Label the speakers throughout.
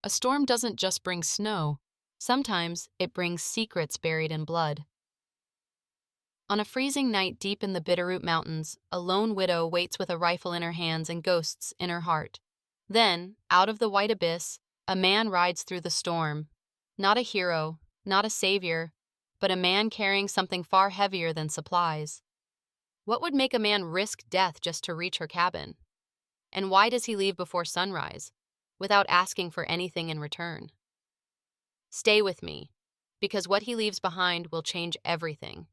Speaker 1: A storm doesn't just bring snow. Sometimes it brings secrets buried in blood. On a freezing night deep in the Bitterroot Mountains, a lone widow waits with a rifle in her hands and ghosts in her heart. Then, out of the white abyss, a man rides through the storm. Not a hero, not a savior, but a man carrying something far heavier than supplies. What would make a man risk death just to reach her cabin? And why does he leave before sunrise, without asking for anything in return? Stay with me, because what he leaves behind will change everything.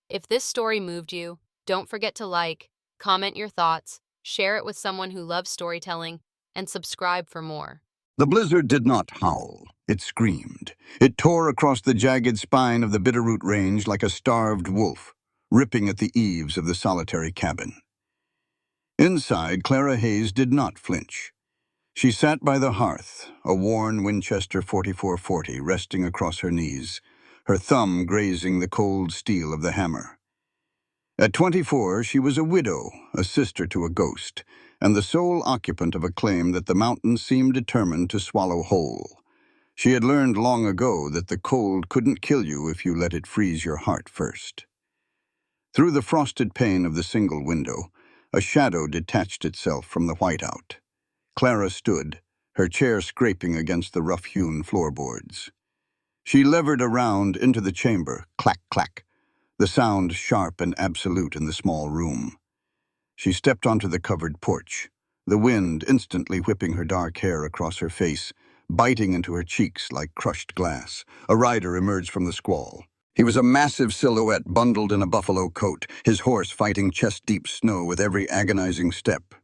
Speaker 1: If this story moved you, don't forget to like, comment your thoughts, share it with someone who loves storytelling, and subscribe for more.
Speaker 2: The blizzard did not howl. It screamed. It tore across the jagged spine of the Bitterroot Range like a starved wolf, ripping at the eaves of the solitary cabin. Inside, Clara Hayes did not flinch. She sat by the hearth, a worn Winchester 4440 resting across her knees, her thumb grazing the cold steel of the hammer. At 24, she was a widow, a sister to a ghost, and the sole occupant of a claim that the mountains seemed determined to swallow whole. She had learned long ago that the cold couldn't kill you if you let it freeze your heart first. Through the frosted pane of the single window, a shadow detached itself from the whiteout. Clara stood, her chair scraping against the rough-hewn floorboards. She levered around into the chamber, clack, clack, the sound sharp and absolute in the small room. She stepped onto the covered porch, the wind instantly whipping her dark hair across her face, biting into her cheeks like crushed glass. A rider emerged from the squall. He was a massive silhouette bundled in a buffalo coat, his horse fighting chest-deep snow with every agonizing step.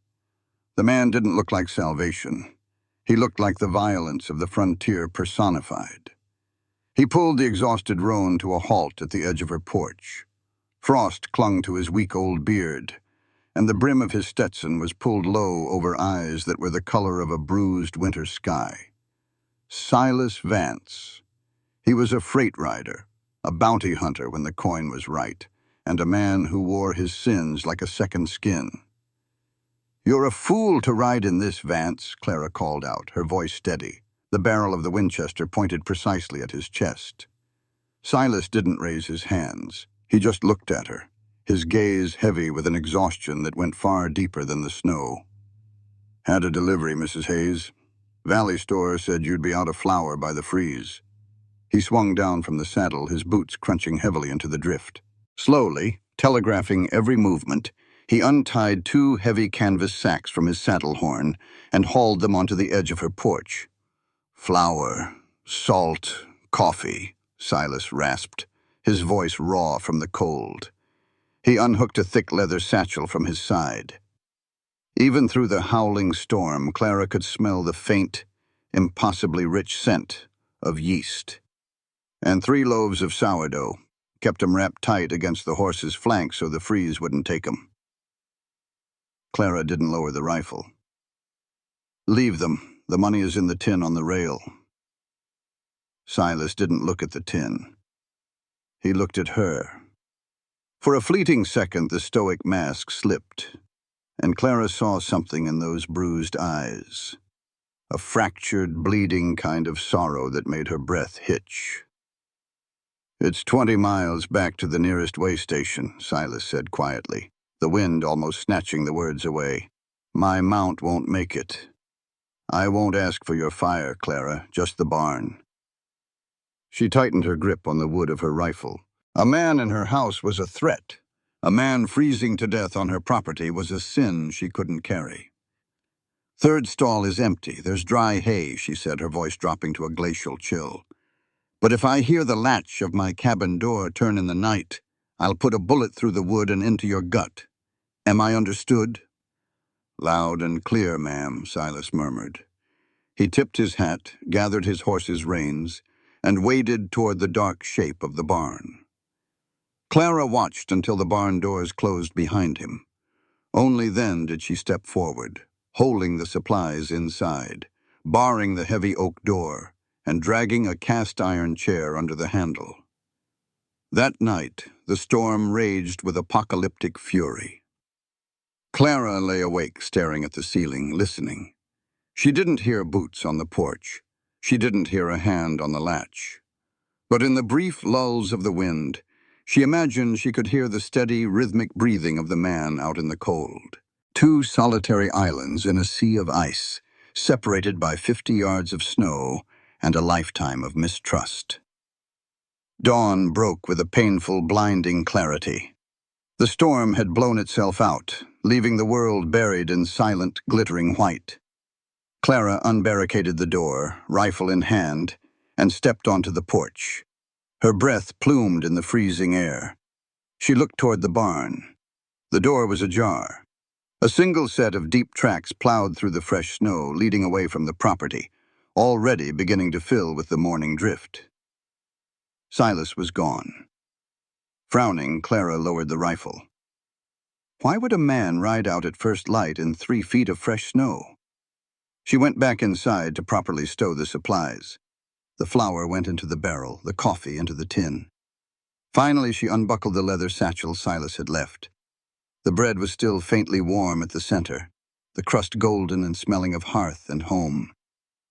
Speaker 2: The man didn't look like salvation. He looked like the violence of the frontier personified. He pulled the exhausted roan to a halt at the edge of her porch. Frost clung to his weak old beard, and the brim of his Stetson was pulled low over eyes that were the color of a bruised winter sky. Silas Vance. He was a freight rider, a bounty hunter when the coin was right, and a man who wore his sins like a second skin. "You're a fool to ride in this, Vance," Clara called out, her voice steady. The barrel of the Winchester pointed precisely at his chest. Silas didn't raise his hands. He just looked at her, his gaze heavy with an exhaustion that went far deeper than the snow. "Had a delivery, Mrs. Hayes. Valley Store said you'd be out of flour by the freeze." He swung down from the saddle, his boots crunching heavily into the drift. Slowly, telegraphing every movement, he untied 2 heavy canvas sacks from his saddle horn and hauled them onto the edge of her porch. "Flour, salt, coffee," Silas rasped, his voice raw from the cold. He unhooked a thick leather satchel from his side. Even through the howling storm, Clara could smell the faint, impossibly rich scent of yeast. And 3 loaves of sourdough, kept 'em wrapped tight against the horse's flank so the freeze wouldn't take 'em. Clara didn't lower the rifle. "Leave them. The money is in the tin on the rail." Silas didn't look at the tin. He looked at her. For a fleeting second, the stoic mask slipped, and Clara saw something in those bruised eyes. A fractured, bleeding kind of sorrow that made her breath hitch. "It's 20 miles back to the nearest way station," Silas said quietly, the wind almost snatching the words away. "My mount won't make it. I won't ask for your fire, Clara, just the barn." She tightened her grip on the wood of her rifle. A man in her house was a threat. A man freezing to death on her property was a sin she couldn't carry. "Third stall is empty. There's dry hay," she said, her voice dropping to a glacial chill. "But if I hear the latch of my cabin door turn in the night, I'll put a bullet through the wood and into your gut. Am I understood?" "Loud and clear, ma'am," Silas murmured. He tipped his hat, gathered his horse's reins, and waded toward the dark shape of the barn. Clara watched until the barn doors closed behind him. Only then did she step forward, holding the supplies inside, barring the heavy oak door, and dragging a cast-iron chair under the handle. That night, the storm raged with apocalyptic fury. Clara lay awake, staring at the ceiling, listening. She didn't hear boots on the porch. She didn't hear a hand on the latch. But in the brief lulls of the wind, she imagined she could hear the steady, rhythmic breathing of the man out in the cold. Two solitary islands in a sea of ice, separated by 50 yards of snow and a lifetime of mistrust. Dawn broke with a painful, blinding clarity. The storm had blown itself out, leaving the world buried in silent, glittering white. Clara unbarricaded the door, rifle in hand, and stepped onto the porch. Her breath plumed in the freezing air. She looked toward the barn. The door was ajar. A single set of deep tracks plowed through the fresh snow, leading away from the property, already beginning to fill with the morning drift. Silas was gone. Frowning, Clara lowered the rifle. Why would a man ride out at first light in 3 feet of fresh snow? She went back inside to properly stow the supplies. The flour went into the barrel, the coffee into the tin. Finally, she unbuckled the leather satchel Silas had left. The bread was still faintly warm at the center, the crust golden and smelling of hearth and home.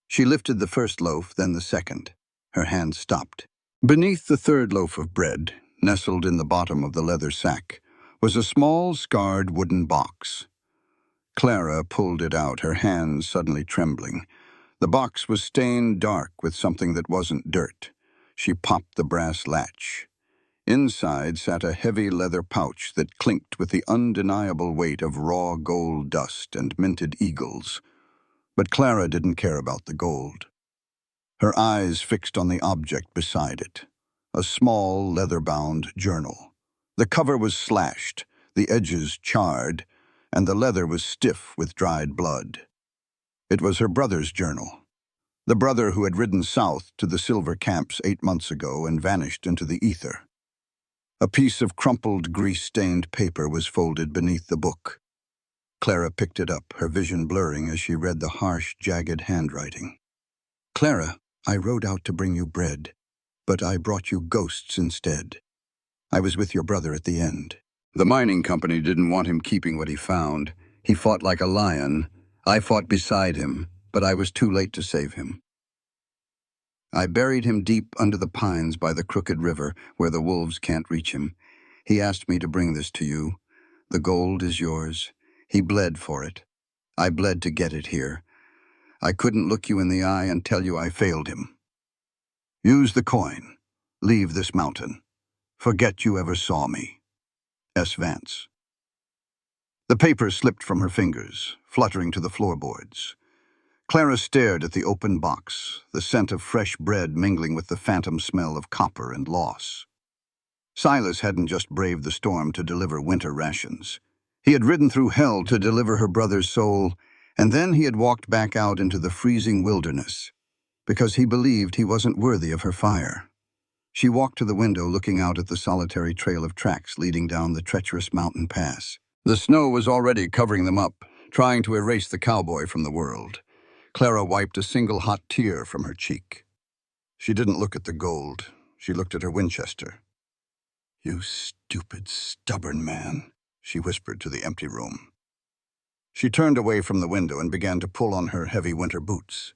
Speaker 2: She lifted the first loaf, then the second. Her hand stopped. Beneath the third loaf of bread, nestled in the bottom of the leather sack, was a small, scarred wooden box. Clara pulled it out, her hands suddenly trembling. The box was stained dark with something that wasn't dirt. She popped the brass latch. Inside sat a heavy leather pouch that clinked with the undeniable weight of raw gold dust and minted eagles. But Clara didn't care about the gold. Her eyes fixed on the object beside it, a small leather-bound journal. The cover was slashed, the edges charred, and the leather was stiff with dried blood. It was her brother's journal. The brother who had ridden south to the silver camps 8 months ago and vanished into the ether. A piece of crumpled, grease-stained paper was folded beneath the book. Clara picked it up, her vision blurring as she read the harsh, jagged handwriting. Clara, I rode out to bring you bread, but I brought you ghosts instead. I was with your brother at the end. The mining company didn't want him keeping what he found. He fought like a lion. I fought beside him, but I was too late to save him. I buried him deep under the pines by the crooked river where the wolves can't reach him. He asked me to bring this to you. The gold is yours. He bled for it. I bled to get it here. I couldn't look you in the eye and tell you I failed him. Use the coin. Leave this mountain. Forget you ever saw me. S. Vance. The paper slipped from her fingers, fluttering to the floorboards. Clara stared at the open box, the scent of fresh bread mingling with the phantom smell of copper and loss. Silas hadn't just braved the storm to deliver winter rations. He had ridden through hell to deliver her brother's soul, and then he had walked back out into the freezing wilderness, because he believed he wasn't worthy of her fire. She walked to the window, looking out at the solitary trail of tracks leading down the treacherous mountain pass. The snow was already covering them up, trying to erase the cowboy from the world. Clara wiped a single hot tear from her cheek. She didn't look at the gold. She looked at her Winchester. You stupid, stubborn man, she whispered to the empty room. She turned away from the window and began to pull on her heavy winter boots.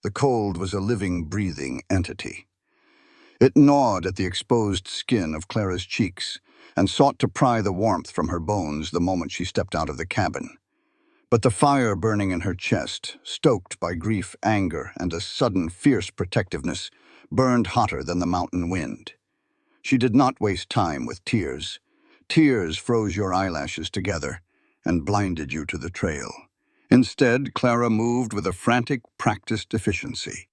Speaker 2: The cold was a living, breathing entity. It gnawed at the exposed skin of Clara's cheeks and sought to pry the warmth from her bones the moment she stepped out of the cabin. But the fire burning in her chest, stoked by grief, anger, and a sudden fierce protectiveness, burned hotter than the mountain wind. She did not waste time with tears. Tears froze your eyelashes together and blinded you to the trail. Instead, Clara moved with a frantic, practiced efficiency.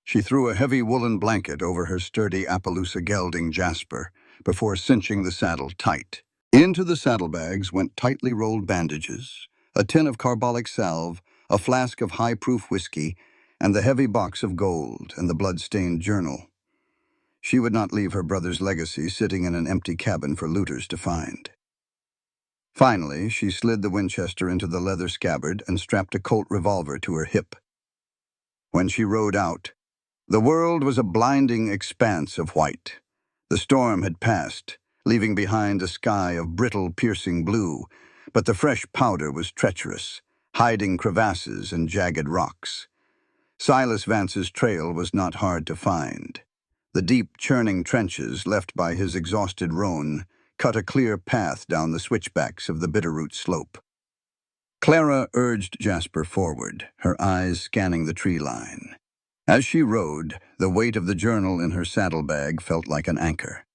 Speaker 2: She threw a heavy woolen blanket over her sturdy Appaloosa gelding Jasper before cinching the saddle tight. Into the saddlebags went tightly rolled bandages, a tin of carbolic salve, a flask of high-proof whiskey, and the heavy box of gold and the blood-stained journal. She would not leave her brother's legacy sitting in an empty cabin for looters to find. Finally, she slid the Winchester into the leather scabbard and strapped a Colt revolver to her hip. When she rode out, the world was a blinding expanse of white. The storm had passed, leaving behind a sky of brittle, piercing blue, but the fresh powder was treacherous, hiding crevasses and jagged rocks. Silas Vance's trail was not hard to find. The deep, churning trenches left by his exhausted roan cut a clear path down the switchbacks of the Bitterroot slope. Clara urged Jasper forward, her eyes scanning the tree line. As she rode, the weight of the journal in her saddlebag felt like an anchor.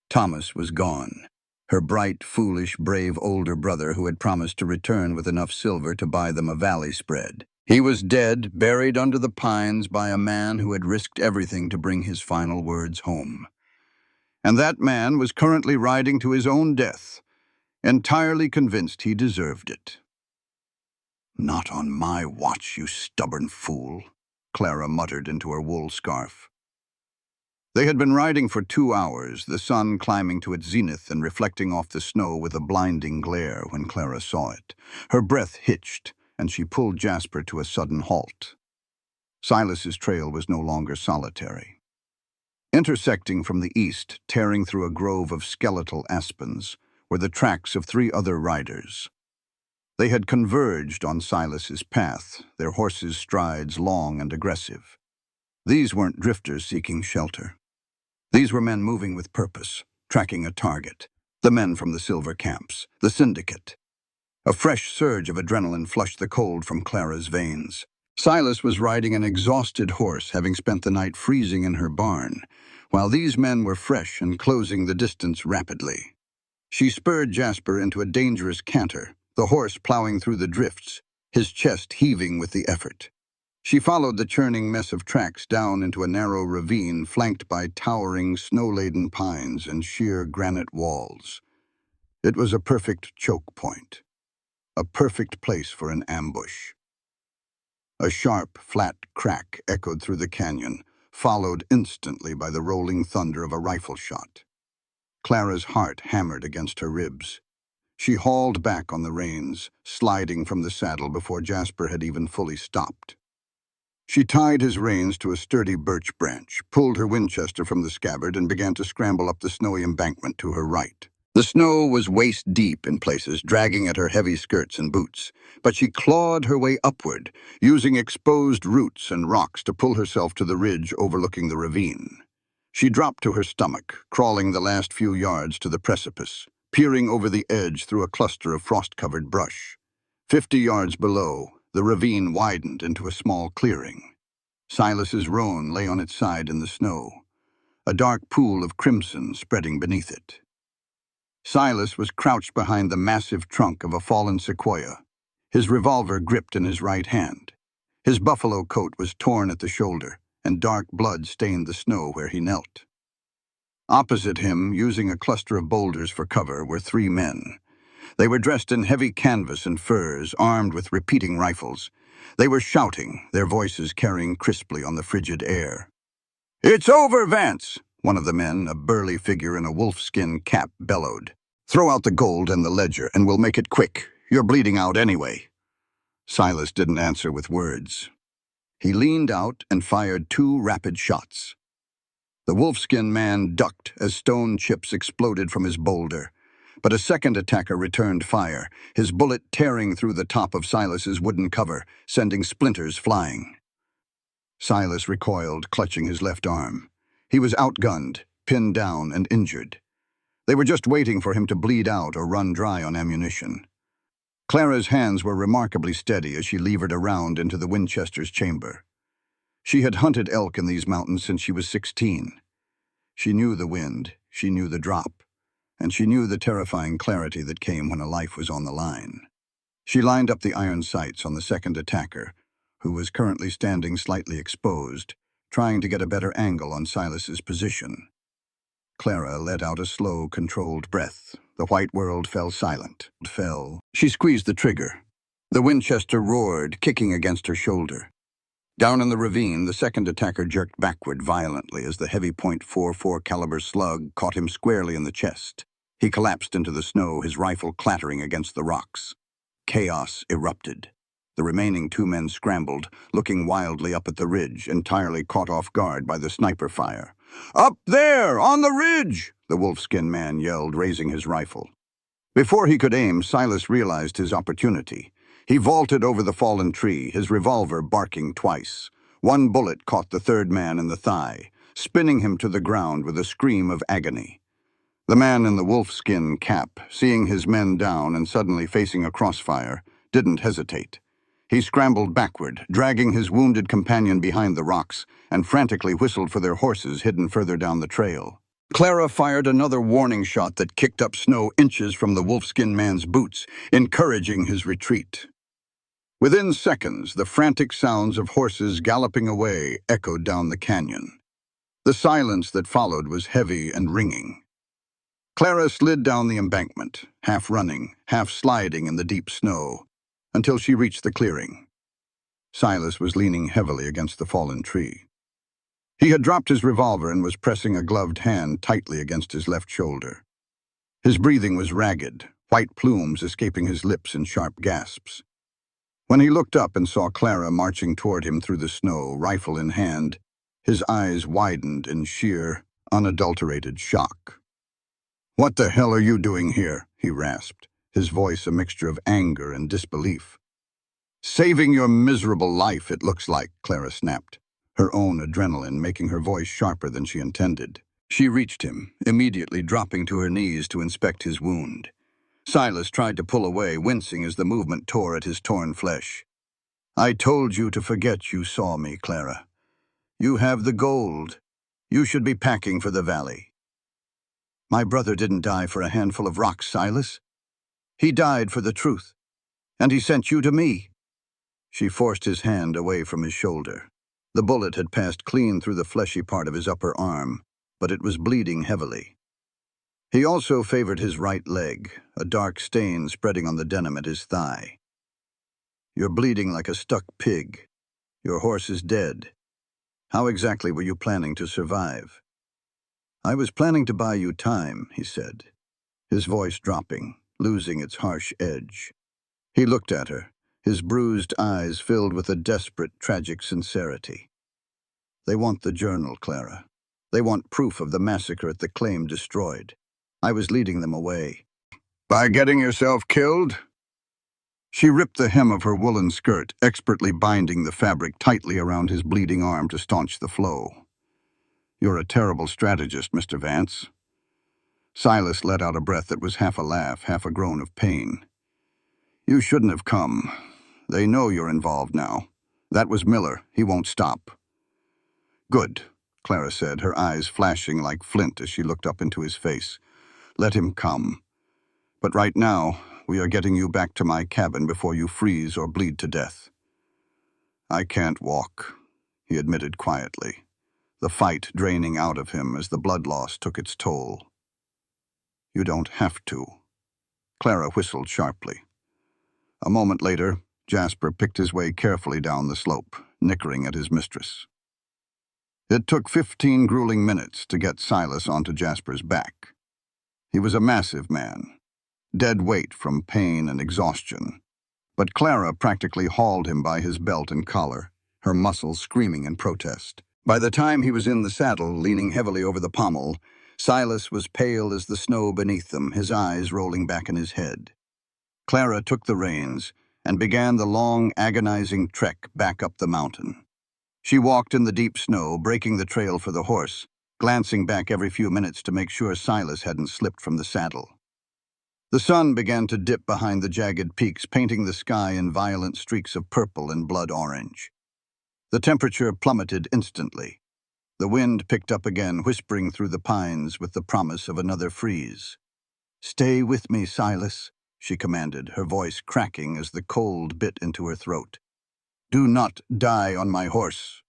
Speaker 2: Thomas was gone. Her bright, foolish, brave older brother who had promised to return with enough silver to buy them a valley spread. He was dead, buried under the pines by a man who had risked everything to bring his final words home. And that man was currently riding to his own death, entirely convinced he deserved it. "Not on my watch, you stubborn fool," Clara muttered into her wool scarf. They had been riding for 2 hours, the sun climbing to its zenith and reflecting off the snow with a blinding glare when Clara saw it. Her breath hitched, and she pulled Jasper to a sudden halt. Silas's trail was no longer solitary. Intersecting from the east, tearing through a grove of skeletal aspens, were the tracks of 3 other riders. They had converged on Silas's path, their horses' strides long and aggressive. These weren't drifters seeking shelter. These were men moving with purpose, tracking a target. The men from the Silver Camps, the Syndicate. A fresh surge of adrenaline flushed the cold from Clara's veins. Silas was riding an exhausted horse, having spent the night freezing in her barn, while these men were fresh and closing the distance rapidly. She spurred Jasper into a dangerous canter, the horse plowing through the drifts, his chest heaving with the effort. She followed the churning mess of tracks down into a narrow ravine flanked by towering, snow-laden pines and sheer granite walls. It was a perfect choke point, a perfect place for an ambush. A sharp, flat crack echoed through the canyon, followed instantly by the rolling thunder of a rifle shot. Clara's heart hammered against her ribs. She hauled back on the reins, sliding from the saddle before Jasper had even fully stopped. She tied his reins to a sturdy birch branch, pulled her Winchester from the scabbard, and began to scramble up the snowy embankment to her right. The snow was waist-deep in places, dragging at her heavy skirts and boots, but she clawed her way upward, using exposed roots and rocks to pull herself to the ridge overlooking the ravine. She dropped to her stomach, crawling the last few yards to the precipice, peering over the edge through a cluster of frost-covered brush. 50 yards below, the ravine widened into a small clearing. Silas's roan lay on its side in the snow, a dark pool of crimson spreading beneath it. Silas was crouched behind the massive trunk of a fallen sequoia, his revolver gripped in his right hand. His buffalo coat was torn at the shoulder, and dark blood stained the snow where he knelt. Opposite him, using a cluster of boulders for cover, were 3 men. They were dressed in heavy canvas and furs, armed with repeating rifles. They were shouting, their voices carrying crisply on the frigid air. "It's over, Vance!" One of the men, a burly figure in a wolfskin cap, bellowed. "Throw out the gold and the ledger, and we'll make it quick. You're bleeding out anyway." Silas didn't answer with words. He leaned out and fired 2 rapid shots. The wolfskin man ducked as stone chips exploded from his boulder, but a second attacker returned fire, his bullet tearing through the top of Silas's wooden cover, sending splinters flying. Silas recoiled, clutching his left arm. He was outgunned, pinned down, and injured. They were just waiting for him to bleed out or run dry on ammunition. Clara's hands were remarkably steady as she levered around into the Winchester's chamber. She had hunted elk in these mountains since she was 16. She knew the wind, she knew the drop, and she knew the terrifying clarity that came when a life was on the line. She lined up the iron sights on the second attacker, who was currently standing slightly exposed, trying to get a better angle on Silas's position. Clara let out a slow, controlled breath. The white world fell silent. She squeezed the trigger. The Winchester roared, kicking against her shoulder. Down in the ravine, the second attacker jerked backward violently as the heavy .44 caliber slug caught him squarely in the chest. He collapsed into the snow, his rifle clattering against the rocks. Chaos erupted. The remaining 2 men scrambled, looking wildly up at the ridge, entirely caught off guard by the sniper fire. "Up there, on the ridge!" the wolfskin man yelled, raising his rifle. Before he could aim, Silas realized his opportunity. He vaulted over the fallen tree, his revolver barking twice. One bullet caught the third man in the thigh, spinning him to the ground with a scream of agony. The man in the wolfskin cap, seeing his men down and suddenly facing a crossfire, didn't hesitate. He scrambled backward, dragging his wounded companion behind the rocks, and frantically whistled for their horses hidden further down the trail. Clara fired another warning shot that kicked up snow inches from the wolfskin man's boots, encouraging his retreat. Within seconds, the frantic sounds of horses galloping away echoed down the canyon. The silence that followed was heavy and ringing. Clara slid down the embankment, half running, half sliding in the deep snow, until she reached the clearing. Silas was leaning heavily against the fallen tree. He had dropped his revolver and was pressing a gloved hand tightly against his left shoulder. His breathing was ragged, white plumes escaping his lips in sharp gasps. When he looked up and saw Clara marching toward him through the snow, rifle in hand, his eyes widened in sheer, unadulterated shock. "What the hell are you doing here?" he rasped, his voice a mixture of anger and disbelief. "Saving your miserable life, it looks like," Clara snapped, her own adrenaline making her voice sharper than she intended. She reached him, immediately dropping to her knees to inspect his wound. Silas tried to pull away, wincing as the movement tore at his torn flesh. "I told you to forget you saw me, Clara. You have the gold. You should be packing for the valley." "My brother didn't die for a handful of rocks, Silas. He died for the truth, and he sent you to me." She forced his hand away from his shoulder. The bullet had passed clean through the fleshy part of his upper arm, but it was bleeding heavily. He also favored his right leg, a dark stain spreading on the denim at his thigh. "You're bleeding like a stuck pig. Your horse is dead. How exactly were you planning to survive?" "I was planning to buy you time," he said, his voice dropping, losing its harsh edge. He looked at her, his bruised eyes filled with a desperate, tragic sincerity. "They want the journal, Clara. They want proof of the massacre at the claim destroyed. I was leading them away." "By getting yourself killed?" She ripped the hem of her woolen skirt, expertly binding the fabric tightly around his bleeding arm to staunch the flow. "You're a terrible strategist, Mr. Vance." Silas let out a breath that was half a laugh, half a groan of pain. "You shouldn't have come. They know you're involved now. That was Miller. He won't stop." "Good," Clara said, her eyes flashing like flint as she looked up into his face. "Let him come. But right now, we are getting you back to my cabin before you freeze or bleed to death." "I can't walk," he admitted quietly, the fight draining out of him as the blood loss took its toll. "You don't have to." Clara whistled sharply. A moment later, Jasper picked his way carefully down the slope, nickering at his mistress. It took 15 grueling minutes to get Silas onto Jasper's back. He was a massive man, dead weight from pain and exhaustion, but Clara practically hauled him by his belt and collar, her muscles screaming in protest. By the time he was in the saddle, leaning heavily over the pommel, Silas was pale as the snow beneath them, his eyes rolling back in his head. Clara took the reins and began the long, agonizing trek back up the mountain. She walked in the deep snow, breaking the trail for the horse, glancing back every few minutes to make sure Silas hadn't slipped from the saddle. The sun began to dip behind the jagged peaks, painting the sky in violent streaks of purple and blood orange. The temperature plummeted instantly. The wind picked up again, whispering through the pines with the promise of another freeze. "Stay with me, Silas," she commanded, her voice cracking as the cold bit into her throat. "Do not die on my horse."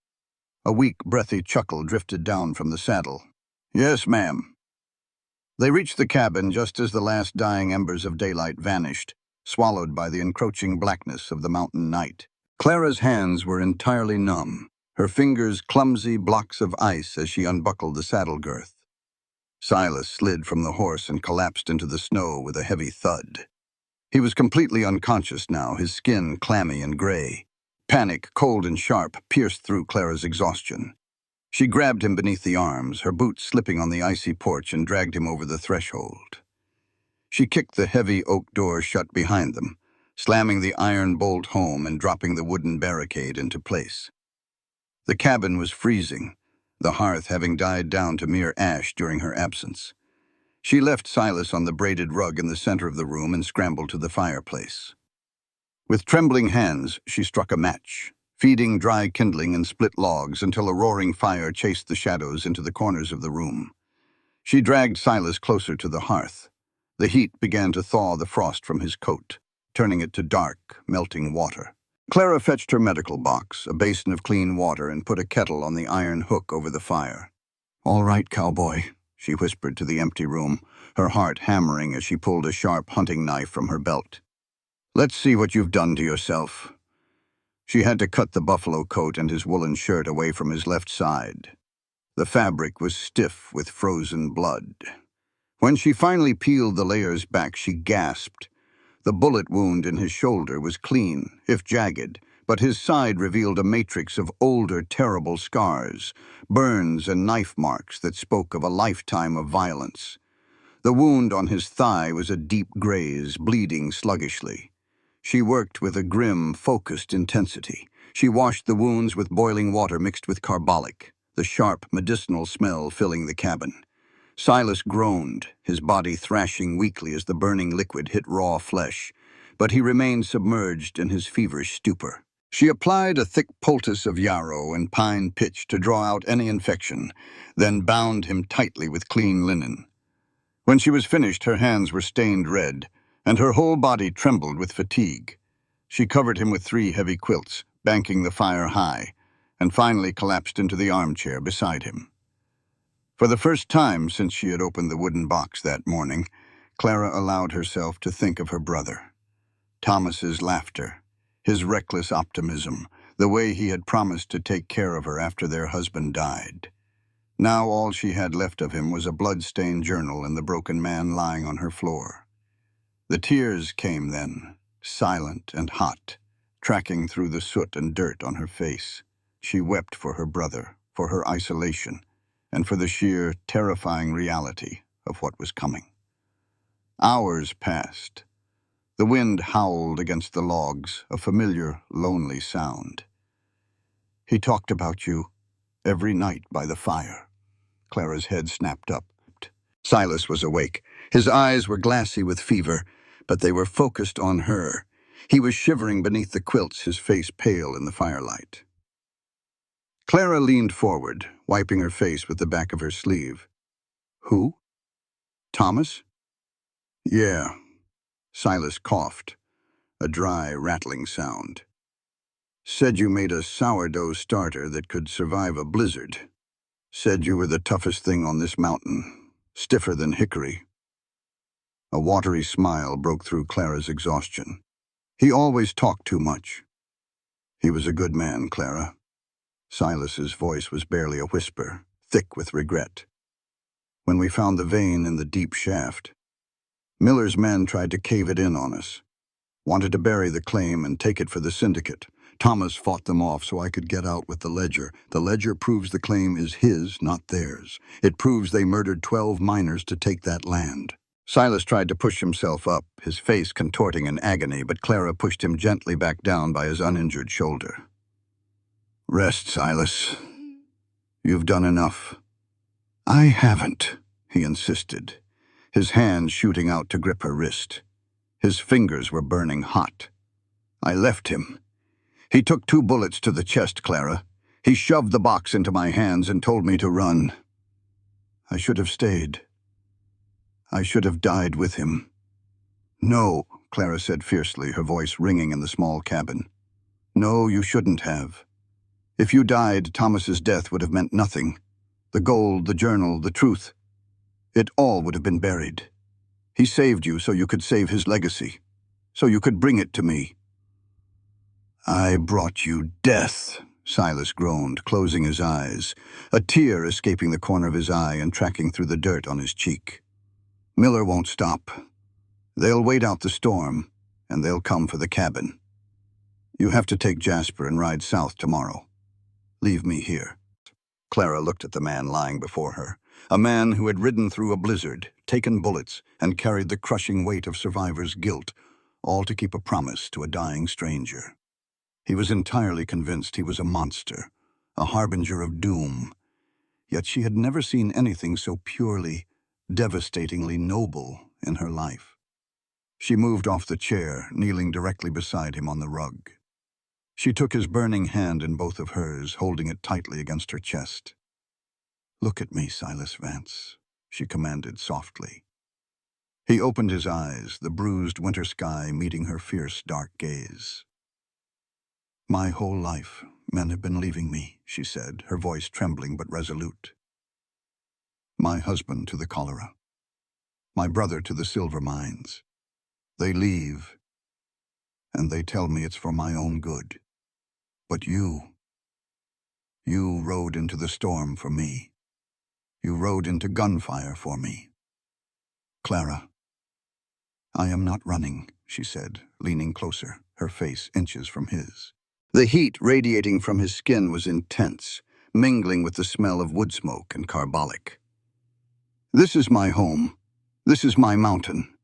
Speaker 2: A weak, breathy chuckle drifted down from the saddle. "Yes, ma'am." They reached the cabin just as the last dying embers of daylight vanished, swallowed by the encroaching blackness of the mountain night. Clara's hands were entirely numb, her fingers clumsy blocks of ice as she unbuckled the saddle girth. Silas slid from the horse and collapsed into the snow with a heavy thud. He was completely unconscious now, his skin clammy and gray. Panic, cold and sharp, pierced through Clara's exhaustion. She grabbed him beneath the arms, her boots slipping on the icy porch, and dragged him over the threshold. She kicked the heavy oak door shut behind them, slamming the iron bolt home and dropping the wooden barricade into place. The cabin was freezing, the hearth having died down to mere ash during her absence. She left Silas on the braided rug in the center of the room and scrambled to the fireplace. With trembling hands, she struck a match, feeding dry kindling and split logs until a roaring fire chased the shadows into the corners of the room. She dragged Silas closer to the hearth. The heat began to thaw the frost from his coat, turning it to dark, melting water. Clara fetched her medical box, a basin of clean water, and put a kettle on the iron hook over the fire. "All right, Cowboy," she whispered to the empty room, her heart hammering as she pulled a sharp hunting knife from her belt. "Let's see what you've done to yourself." She had to cut the buffalo coat and his woolen shirt away from his left side. The fabric was stiff with frozen blood. When she finally peeled the layers back, she gasped. The bullet wound in his shoulder was clean, if jagged, but his side revealed a matrix of older, terrible scars, burns and knife marks that spoke of a lifetime of violence. The wound on his thigh was a deep graze, bleeding sluggishly. She worked with a grim, focused intensity. She washed the wounds with boiling water mixed with carbolic, the sharp, medicinal smell filling the cabin. Silas groaned, his body thrashing weakly as the burning liquid hit raw flesh, but he remained submerged in his feverish stupor. She applied a thick poultice of yarrow and pine pitch to draw out any infection, then bound him tightly with clean linen. When she was finished, her hands were stained red, and her whole body trembled with fatigue. She covered him with 3 heavy quilts, banking the fire high, and finally collapsed into the armchair beside him. For the first time since she had opened the wooden box that morning, Clara allowed herself to think of her brother. Thomas's laughter, his reckless optimism, the way he had promised to take care of her after their husband died. Now all she had left of him was a blood-stained journal and the broken man lying on her floor. The tears came then, silent and hot, tracking through the soot and dirt on her face. She wept for her brother, for her isolation, and for the sheer, terrifying reality of what was coming. Hours passed. The wind howled against the logs, a familiar, lonely sound. "He talked about you every night by the fire." Clara's head snapped up. Silas was awake. His eyes were glassy with fever, but they were focused on her. He was shivering beneath the quilts, his face pale in the firelight. Clara leaned forward, wiping her face with the back of her sleeve. "Who? Thomas?" "Yeah." Silas coughed, a dry, rattling sound. "Said you made a sourdough starter that could survive a blizzard. Said you were the toughest thing on this mountain, stiffer than hickory." A watery smile broke through Clara's exhaustion. "He always talked too much." "He was a good man, Clara." Silas's voice was barely a whisper, thick with regret. "When we found the vein in the deep shaft, Miller's men tried to cave it in on us. Wanted to bury the claim and take it for the syndicate. Thomas fought them off so I could get out with the ledger. The ledger proves the claim is his, not theirs. It proves they murdered 12 miners to take that land." Silas tried to push himself up, his face contorting in agony, but Clara pushed him gently back down by his uninjured shoulder. "Rest, Silas. You've done enough." "I haven't," he insisted, his hand shooting out to grip her wrist. His fingers were burning hot. "I left him. He took 2 bullets to the chest, Clara. He shoved the box into my hands and told me to run. I should have stayed. I should have died with him." "No," Clara said fiercely, her voice ringing in the small cabin. "No, you shouldn't have. If you died, Thomas's death would have meant nothing. The gold, the journal, the truth. It all would have been buried. He saved you so you could save his legacy, so you could bring it to me." "I brought you death," Silas groaned, closing his eyes, a tear escaping the corner of his eye and tracking through the dirt on his cheek. "Miller won't stop. They'll wait out the storm, and they'll come for the cabin. You have to take Jasper and ride south tomorrow. Leave me here." Clara looked at the man lying before her, a man who had ridden through a blizzard, taken bullets, and carried the crushing weight of survivor's guilt, all to keep a promise to a dying stranger. He was entirely convinced he was a monster, a harbinger of doom, yet she had never seen anything so purely, devastatingly noble in her life. She moved off the chair, kneeling directly beside him on the rug. She took his burning hand in both of hers, holding it tightly against her chest. "Look at me, Silas Vance," she commanded softly. He opened his eyes, the bruised winter sky meeting her fierce, dark gaze. "My whole life, men have been leaving me," she said, her voice trembling but resolute. "My husband to the cholera. My brother to the silver mines. They leave, and they tell me it's for my own good. But you rode into the storm for me. You rode into gunfire for me. Clara." "I am not running," she said, leaning closer, her face inches from his. The heat radiating from his skin was intense, mingling with the smell of wood smoke and carbolic. "This is my home. This is my mountain.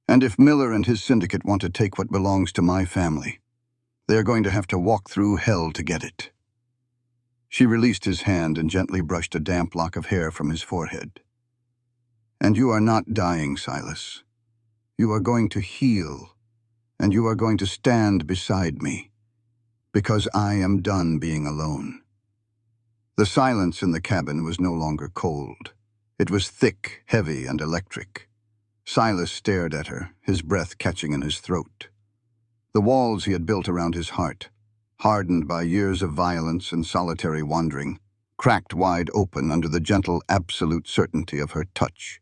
Speaker 2: And if Miller and his syndicate want to take what belongs to my family, they are going to have to walk through hell to get it." She released his hand and gently brushed a damp lock of hair from his forehead. "And you are not dying, Silas. You are going to heal, and you are going to stand beside me, because I am done being alone." The silence in the cabin was no longer cold. It was thick, heavy, and electric. Silas stared at her, his breath catching in his throat. The walls he had built around his heart, hardened by years of violence and solitary wandering, cracked wide open under the gentle, absolute certainty of her touch.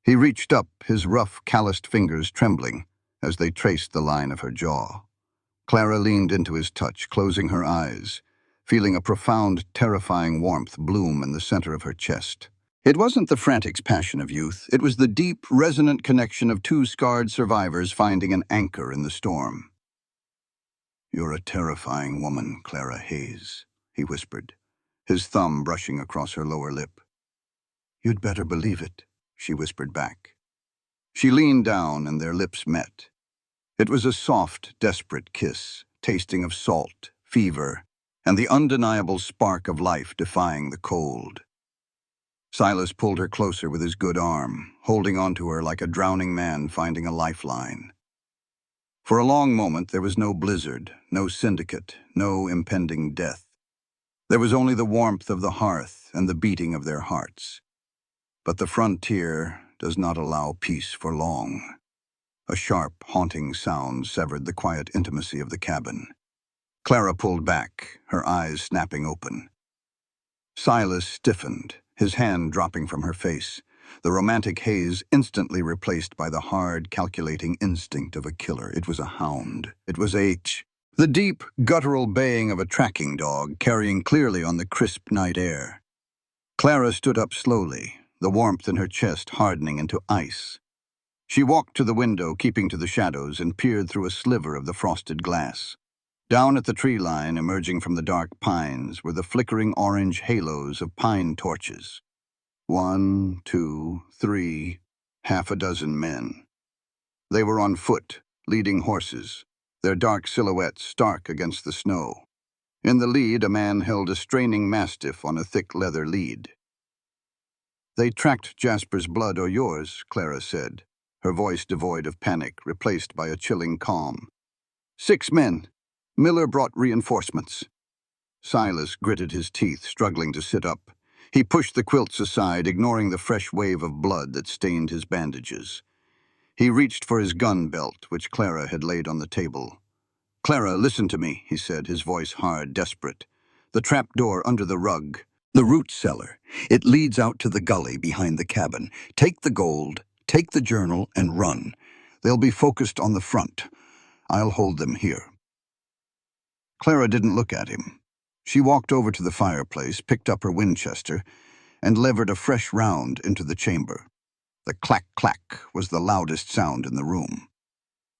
Speaker 2: He reached up, his rough, calloused fingers trembling as they traced the line of her jaw. Clara leaned into his touch, closing her eyes, feeling a profound, terrifying warmth bloom in the center of her chest. It wasn't the frantic passion of youth. It was the deep, resonant connection of two scarred survivors finding an anchor in the storm. "You're a terrifying woman, Clara Hayes," he whispered, his thumb brushing across her lower lip. "You'd better believe it," she whispered back. She leaned down and their lips met. It was a soft, desperate kiss, tasting of salt, fever, and the undeniable spark of life defying the cold. Silas pulled her closer with his good arm, holding onto her like a drowning man finding a lifeline. For a long moment there was no blizzard, no syndicate, no impending death. There was only the warmth of the hearth and the beating of their hearts. But the frontier does not allow peace for long. A sharp, haunting sound severed the quiet intimacy of the cabin. Clara pulled back, her eyes snapping open. Silas stiffened, his hand dropping from her face, the romantic haze instantly replaced by the hard, calculating instinct of a killer. It was a hound. It was the deep, guttural baying of a tracking dog, carrying clearly on the crisp night air. Clara stood up slowly, the warmth in her chest hardening into ice. She walked to the window, keeping to the shadows, and peered through a sliver of the frosted glass. Down at the tree line, emerging from the dark pines, were the flickering orange halos of pine torches. 1, 2, 3, half a dozen men. They were on foot, leading horses, their dark silhouettes stark against the snow. In the lead, a man held a straining mastiff on a thick leather lead. "They tracked Jasper's blood or yours," Clara said, her voice devoid of panic, replaced by a chilling calm. 6 men. Miller brought reinforcements." Silas gritted his teeth, struggling to sit up. He pushed the quilts aside, ignoring the fresh wave of blood that stained his bandages. He reached for his gun belt, which Clara had laid on the table. "Clara, listen to me," he said, his voice hard, desperate. "The trap door under the rug. The root cellar. It leads out to the gully behind the cabin. Take the gold, take the journal, and run. They'll be focused on the front. I'll hold them here." Clara didn't look at him. She walked over to the fireplace, picked up her Winchester, and levered a fresh round into the chamber. The clack-clack was the loudest sound in the room.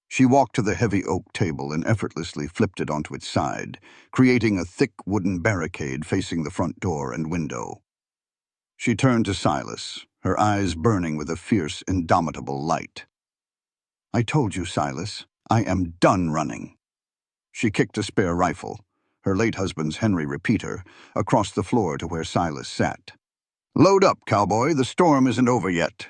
Speaker 2: She walked to the heavy oak table and effortlessly flipped it onto its side, creating a thick wooden barricade facing the front door and window. She turned to Silas, her eyes burning with a fierce, indomitable light. "I told you, Silas. I am done running. She kicked a spare rifle, her late husband's Henry repeater, across the floor to where Silas sat. Load up, cowboy, the storm isn't over yet.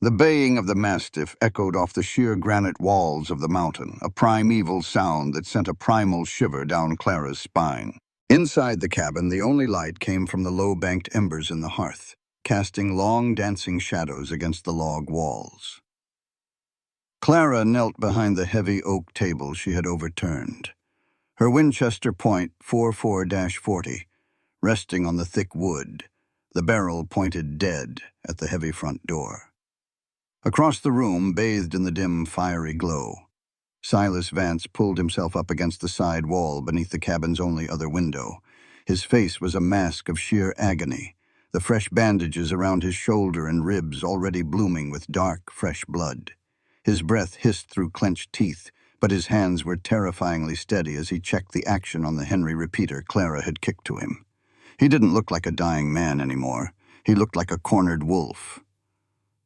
Speaker 2: The baying of the mastiff echoed off the sheer granite walls of the mountain, a primeval sound that sent a primal shiver down Clara's spine. Inside the cabin, the only light came from the low-banked embers in the hearth, casting long, dancing shadows against the log walls. Clara knelt behind the heavy oak table she had overturned, her Winchester point .44-40 resting on the thick wood, the barrel pointed dead at the heavy front door. Across the room, bathed in the dim, fiery glow, Silas Vance pulled himself up against the side wall beneath the cabin's only other window. His face was a mask of sheer agony, the fresh bandages around his shoulder and ribs already blooming with dark, fresh blood. His breath hissed through clenched teeth, but his hands were terrifyingly steady as he checked the action on the Henry repeater Clara had kicked to him. He didn't look like a dying man anymore. He looked like a cornered wolf.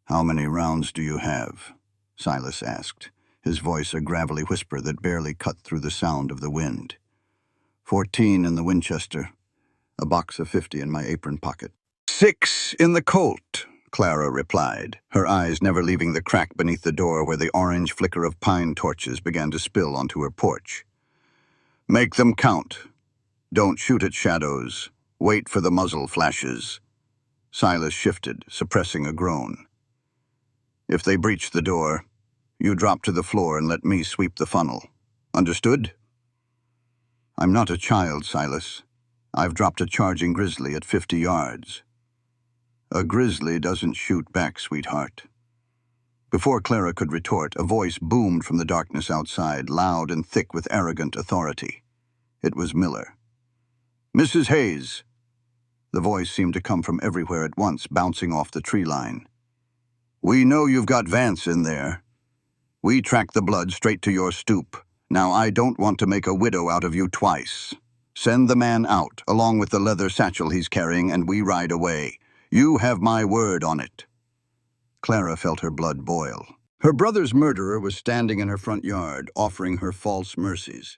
Speaker 2: "How many rounds do you have?" Silas asked, his voice a gravelly whisper that barely cut through the sound of the wind. 14 in the Winchester, a box of 50 in my apron pocket. 6 in the Colt, Clara replied, her eyes never leaving the crack beneath the door where the orange flicker of pine torches began to spill onto her porch. "Make them count. Don't shoot at shadows. Wait for the muzzle flashes." Silas shifted, suppressing a groan. "If they breach the door, you drop to the floor and let me sweep the funnel. Understood?" "I'm not a child, Silas. I've dropped a charging grizzly at 50 yards. "A grizzly doesn't shoot back, sweetheart." Before Clara could retort, a voice boomed from the darkness outside, loud and thick with arrogant authority. It was Miller. "Mrs. Hayes." The voice seemed to come from everywhere at once, bouncing off the tree line. "We know you've got Vance in there. We tracked the blood straight to your stoop. Now I don't want to make a widow out of you twice. Send the man out, along with the leather satchel he's carrying, and we ride away. You have my word on it." Clara felt her blood boil. Her brother's murderer was standing in her front yard, offering her false mercies.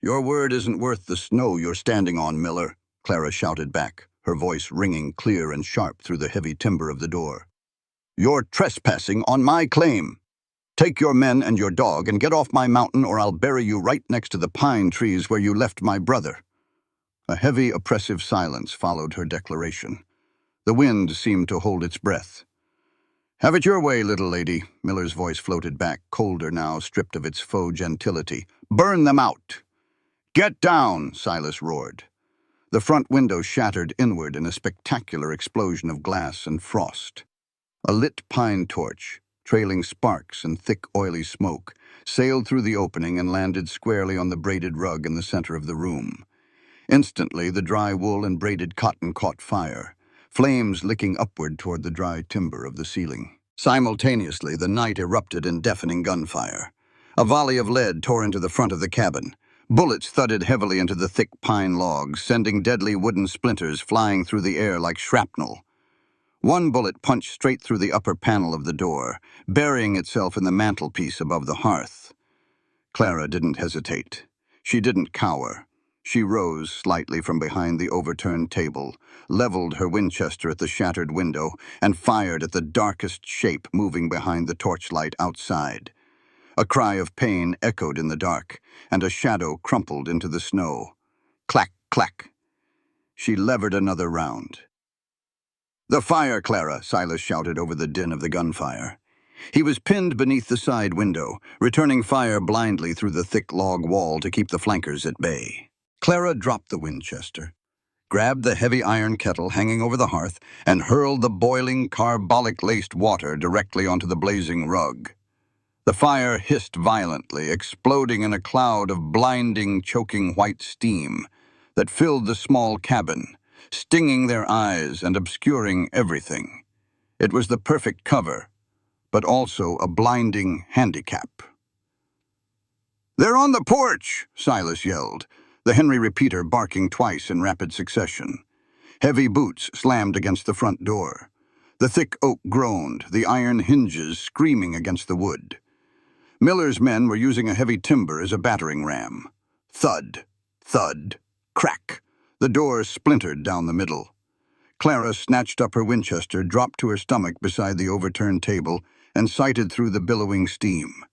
Speaker 2: "Your word isn't worth the snow you're standing on, Miller," Clara shouted back, her voice ringing clear and sharp through the heavy timber of the door. "You're trespassing on my claim. Take your men and your dog and get off my mountain, or I'll bury you right next to the pine trees where you left my brother." A heavy, oppressive silence followed her declaration. The wind seemed to hold its breath. "Have it your way, little lady," Miller's voice floated back, colder now, stripped of its faux gentility. "Burn them out." "Get down," Silas roared. The front window shattered inward in a spectacular explosion of glass and frost. A lit pine torch, trailing sparks and thick, oily smoke, sailed through the opening and landed squarely on the braided rug in the center of the room. Instantly, the dry wool and braided cotton caught fire, flames licking upward toward the dry timber of the ceiling. Simultaneously, the night erupted in deafening gunfire. A volley of lead tore into the front of the cabin. Bullets thudded heavily into the thick pine logs, sending deadly wooden splinters flying through the air like shrapnel. One bullet punched straight through the upper panel of the door, burying itself in the mantelpiece above the hearth. Clara didn't hesitate. She didn't cower. She rose slightly from behind the overturned table, leveled her Winchester at the shattered window, and fired at the darkest shape moving behind the torchlight outside. A cry of pain echoed in the dark, and a shadow crumpled into the snow. Clack, clack. She levered another round. "The fire, Clara," Silas shouted over the din of the gunfire. He was pinned beneath the side window, returning fire blindly through the thick log wall to keep the flankers at bay. Clara dropped the Winchester, grabbed the heavy iron kettle hanging over the hearth, and hurled the boiling, carbolic-laced water directly onto the blazing rug. The fire hissed violently, exploding in a cloud of blinding, choking white steam that filled the small cabin, stinging their eyes and obscuring everything. It was the perfect cover, but also a blinding handicap. "They're on the porch!" Silas yelled, the Henry repeater barking twice in rapid succession. Heavy boots slammed against the front door. The thick oak groaned, the iron hinges screaming against the wood. Miller's men were using a heavy timber as a battering ram. Thud, thud, crack. The door splintered down the middle. Clara snatched up her Winchester, dropped to her stomach beside the overturned table, and sighted through the billowing steam.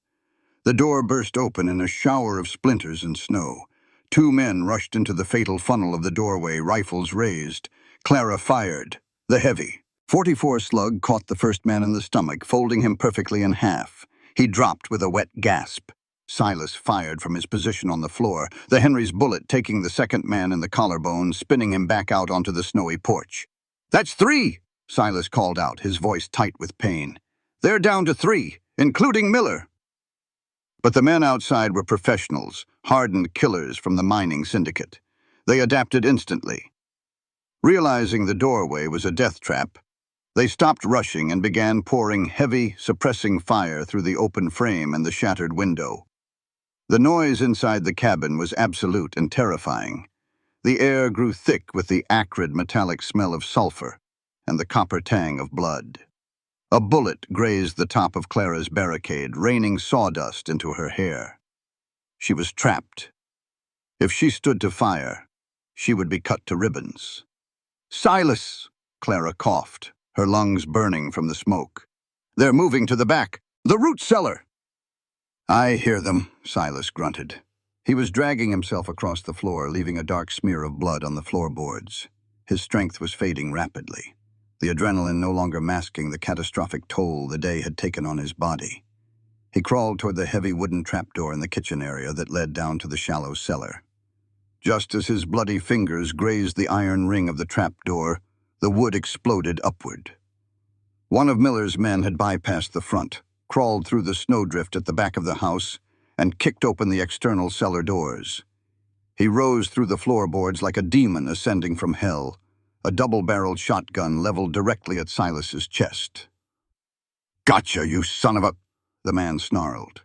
Speaker 2: The door burst open in a shower of splinters and snow. Two men rushed into the fatal funnel of the doorway, rifles raised. Clara fired. The heavy .44 slug caught the first man in the stomach, folding him perfectly in half. He dropped with a wet gasp. Silas fired from his position on the floor, the Henry's bullet taking the second man in the collarbone, spinning him back out onto the snowy porch. "That's 3!" Silas called out, his voice tight with pain. "They're down to 3, including Miller." But the men outside were professionals, hardened killers from the mining syndicate. They adapted instantly. Realizing the doorway was a death trap, they stopped rushing and began pouring heavy, suppressing fire through the open frame and the shattered window. The noise inside the cabin was absolute and terrifying. The air grew thick with the acrid metallic smell of sulfur and the copper tang of blood. A bullet grazed the top of Clara's barricade, raining sawdust into her hair. She was trapped. If she stood to fire, she would be cut to ribbons. "Silas!" Clara coughed, her lungs burning from the smoke. "They're moving to the back. The root cellar!" "I hear them," Silas grunted. He was dragging himself across the floor, leaving a dark smear of blood on the floorboards. His strength was fading rapidly, the adrenaline no longer masking the catastrophic toll the day had taken on his body. He crawled toward the heavy wooden trapdoor in the kitchen area that led down to the shallow cellar. Just as his bloody fingers grazed the iron ring of the trapdoor, the wood exploded upward. One of Miller's men had bypassed the front, crawled through the snowdrift at the back of the house, and kicked open the external cellar doors. He rose through the floorboards like a demon ascending from hell, a double-barreled shotgun leveled directly at Silas's chest. "Gotcha, you son of a—" the man snarled.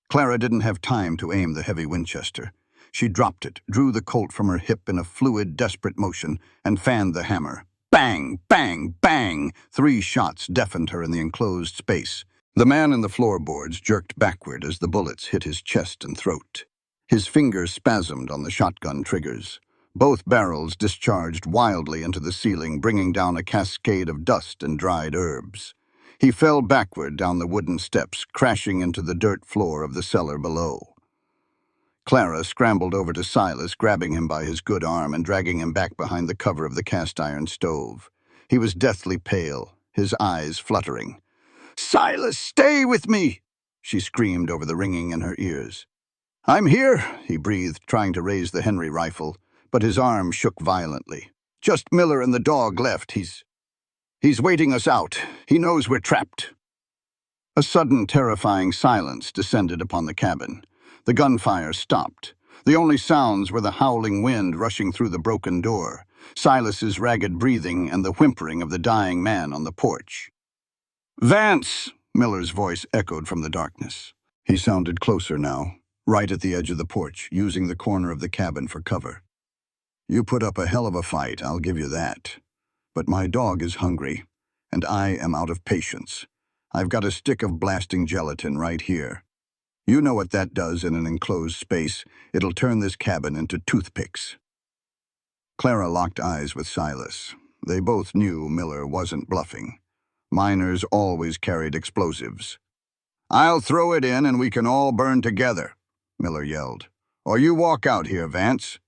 Speaker 2: Clara didn't have time to aim the heavy Winchester. She dropped it, drew the Colt from her hip in a fluid, desperate motion, and fanned the hammer. Bang! Bang! Bang! 3 shots deafened her in the enclosed space. The man in the floorboards jerked backward as the bullets hit his chest and throat. His fingers spasmed on the shotgun triggers. Both barrels discharged wildly into the ceiling, bringing down a cascade of dust and dried herbs. He fell backward down the wooden steps, crashing into the dirt floor of the cellar below. Clara scrambled over to Silas, grabbing him by his good arm and dragging him back behind the cover of the cast-iron stove. He was deathly pale, his eyes fluttering. "Silas, stay with me!" she screamed over the ringing in her ears. "I'm here," he breathed, trying to raise the Henry rifle, but his arm shook violently. "Just Miller and the dog left. He's waiting us out. He knows we're trapped." A sudden, terrifying silence descended upon the cabin. The gunfire stopped. The only sounds were the howling wind rushing through the broken door, Silas's ragged breathing, and the whimpering of the dying man on the porch. "Vance!" Miller's voice echoed from the darkness. He sounded closer now, right at the edge of the porch, using the corner of the cabin for cover. "You put up a hell of a fight, I'll give you that. But my dog is hungry, and I am out of patience. I've got a stick of blasting gelatin right here. You know what that does in an enclosed space. It'll turn this cabin into toothpicks." Clara locked eyes with Silas. They both knew Miller wasn't bluffing. Miners always carried explosives. "I'll throw it in and we can all burn together," Miller yelled. "Or you walk out here, Vance.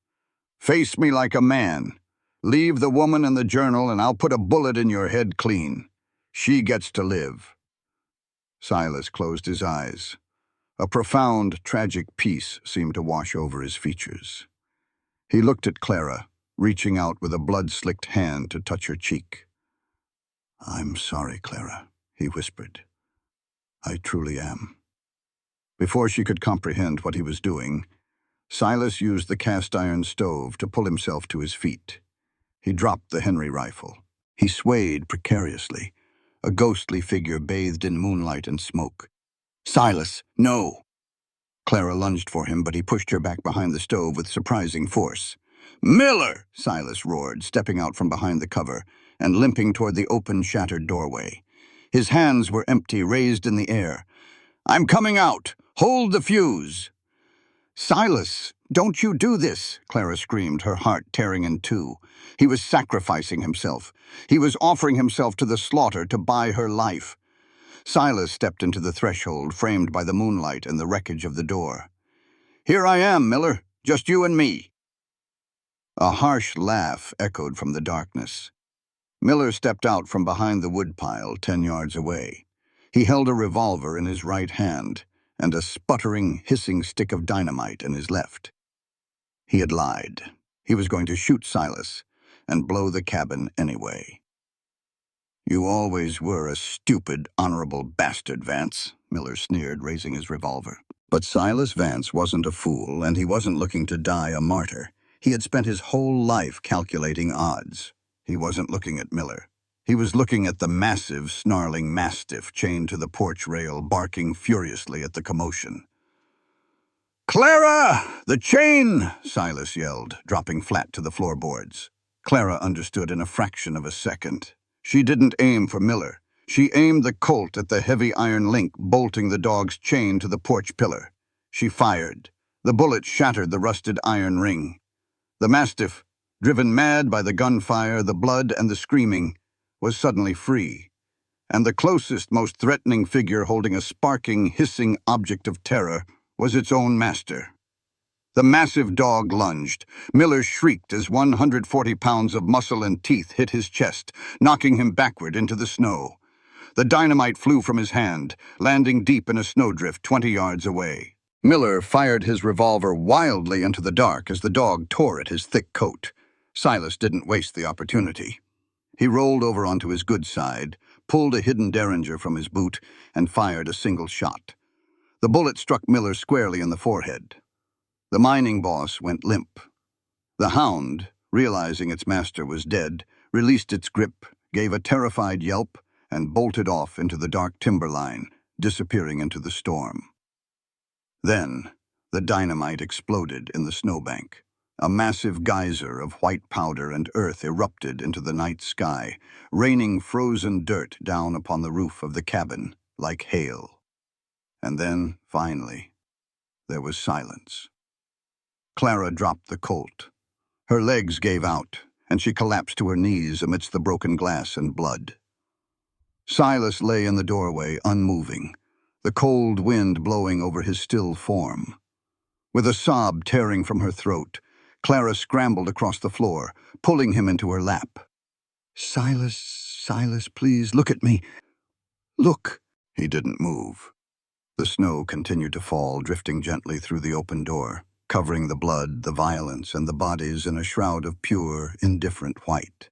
Speaker 2: Face me like a man. Leave the woman and the journal and I'll put a bullet in your head clean. She gets to live." Silas closed his eyes. A profound, tragic peace seemed to wash over his features. He looked at Clara, reaching out with a blood-slicked hand to touch her cheek. "I'm sorry, Clara," he whispered. "I truly am." Before she could comprehend what he was doing, Silas used the cast-iron stove to pull himself to his feet. He dropped the Henry rifle. He swayed precariously, a ghostly figure bathed in moonlight and smoke. "Silas, no!" Clara lunged for him, but he pushed her back behind the stove with surprising force. "Miller!" Silas roared, stepping out from behind the cover and limping toward the open, shattered doorway. His hands were empty, raised in the air. "I'm coming out! Hold the fuse!" "Silas, don't you do this!" Clara screamed, her heart tearing in two. He was sacrificing himself. He was offering himself to the slaughter to buy her life. Silas stepped into the threshold, framed by the moonlight and the wreckage of the door. "Here I am, Miller. Just you and me." A harsh laugh echoed from the darkness. Miller stepped out from behind the woodpile 10 yards away. He held a revolver in his right hand and a sputtering, hissing stick of dynamite in his left. He had lied. He was going to shoot Silas and blow the cabin anyway. "You always were a stupid, honorable bastard, Vance," Miller sneered, raising his revolver. But Silas Vance wasn't a fool, and he wasn't looking to die a martyr. He had spent his whole life calculating odds. He wasn't looking at Miller. He was looking at the massive, snarling mastiff chained to the porch rail, barking furiously at the commotion. "Clara! The chain!" Silas yelled, dropping flat to the floorboards. Clara understood in a fraction of a second. She didn't aim for Miller. She aimed the Colt at the heavy iron link bolting the dog's chain to the porch pillar. She fired. The bullet shattered the rusted iron ring. The mastiff, driven mad by the gunfire, the blood, and the screaming, was suddenly free. And the closest, most threatening figure holding a sparking, hissing object of terror was its own master. The massive dog lunged. Miller shrieked as 140 pounds of muscle and teeth hit his chest, knocking him backward into the snow. The dynamite flew from his hand, landing deep in a snowdrift 20 yards away. Miller fired his revolver wildly into the dark as the dog tore at his thick coat. Silas didn't waste the opportunity. He rolled over onto his good side, pulled a hidden derringer from his boot, and fired a single shot. The bullet struck Miller squarely in the forehead. The mining boss went limp. The hound, realizing its master was dead, released its grip, gave a terrified yelp, and bolted off into the dark timberline, disappearing into the storm. Then, the dynamite exploded in the snowbank. A massive geyser of white powder and earth erupted into the night sky, raining frozen dirt down upon the roof of the cabin like hail. And then, finally, there was silence. Clara dropped the Colt. Her legs gave out, and she collapsed to her knees amidst the broken glass and blood. Silas lay in the doorway, unmoving, the cold wind blowing over his still form. With a sob tearing from her throat, Clara scrambled across the floor, pulling him into her lap. "Silas, Silas, please, look at me. Look." He didn't move. The snow continued to fall, drifting gently through the open door, covering the blood, the violence, and the bodies in a shroud of pure, indifferent white.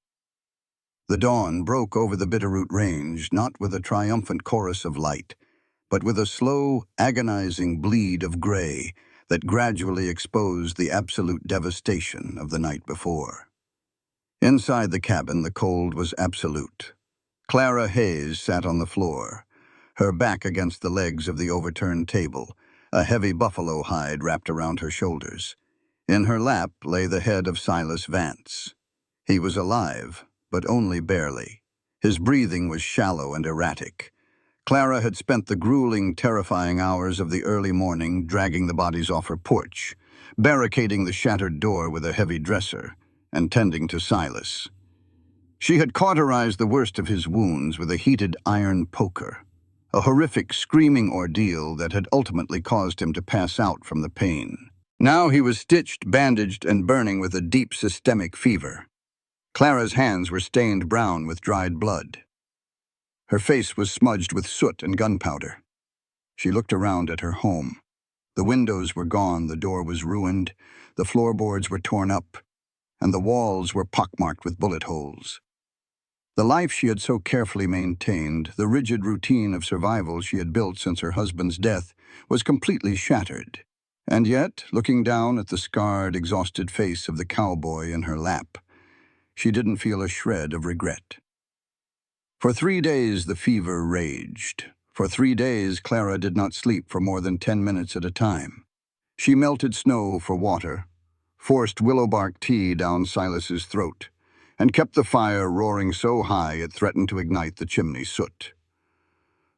Speaker 2: The dawn broke over the Bitterroot Range, not with a triumphant chorus of light, but with a slow, agonizing bleed of gray that gradually exposed the absolute devastation of the night before. Inside the cabin, the cold was absolute. Clara Hayes sat on the floor, her back against the legs of the overturned table, a heavy buffalo hide wrapped around her shoulders. In her lap lay the head of Silas Vance. He was alive, but only barely. His breathing was shallow and erratic. Clara had spent the grueling, terrifying hours of the early morning dragging the bodies off her porch, barricading the shattered door with a heavy dresser, and tending to Silas. She had cauterized the worst of his wounds with a heated iron poker, a horrific screaming ordeal that had ultimately caused him to pass out from the pain. Now he was stitched, bandaged, and burning with a deep systemic fever. Clara's hands were stained brown with dried blood. Her face was smudged with soot and gunpowder. She looked around at her home. The windows were gone, the door was ruined, the floorboards were torn up, and the walls were pockmarked with bullet holes. The life she had so carefully maintained, the rigid routine of survival she had built since her husband's death, was completely shattered. And yet, looking down at the scarred, exhausted face of the cowboy in her lap, she didn't feel a shred of regret. For 3 days the fever raged. For 3 days Clara did not sleep for more than 10 minutes at a time. She melted snow for water, forced willow bark tea down Silas's throat, and kept the fire roaring so high it threatened to ignite the chimney soot.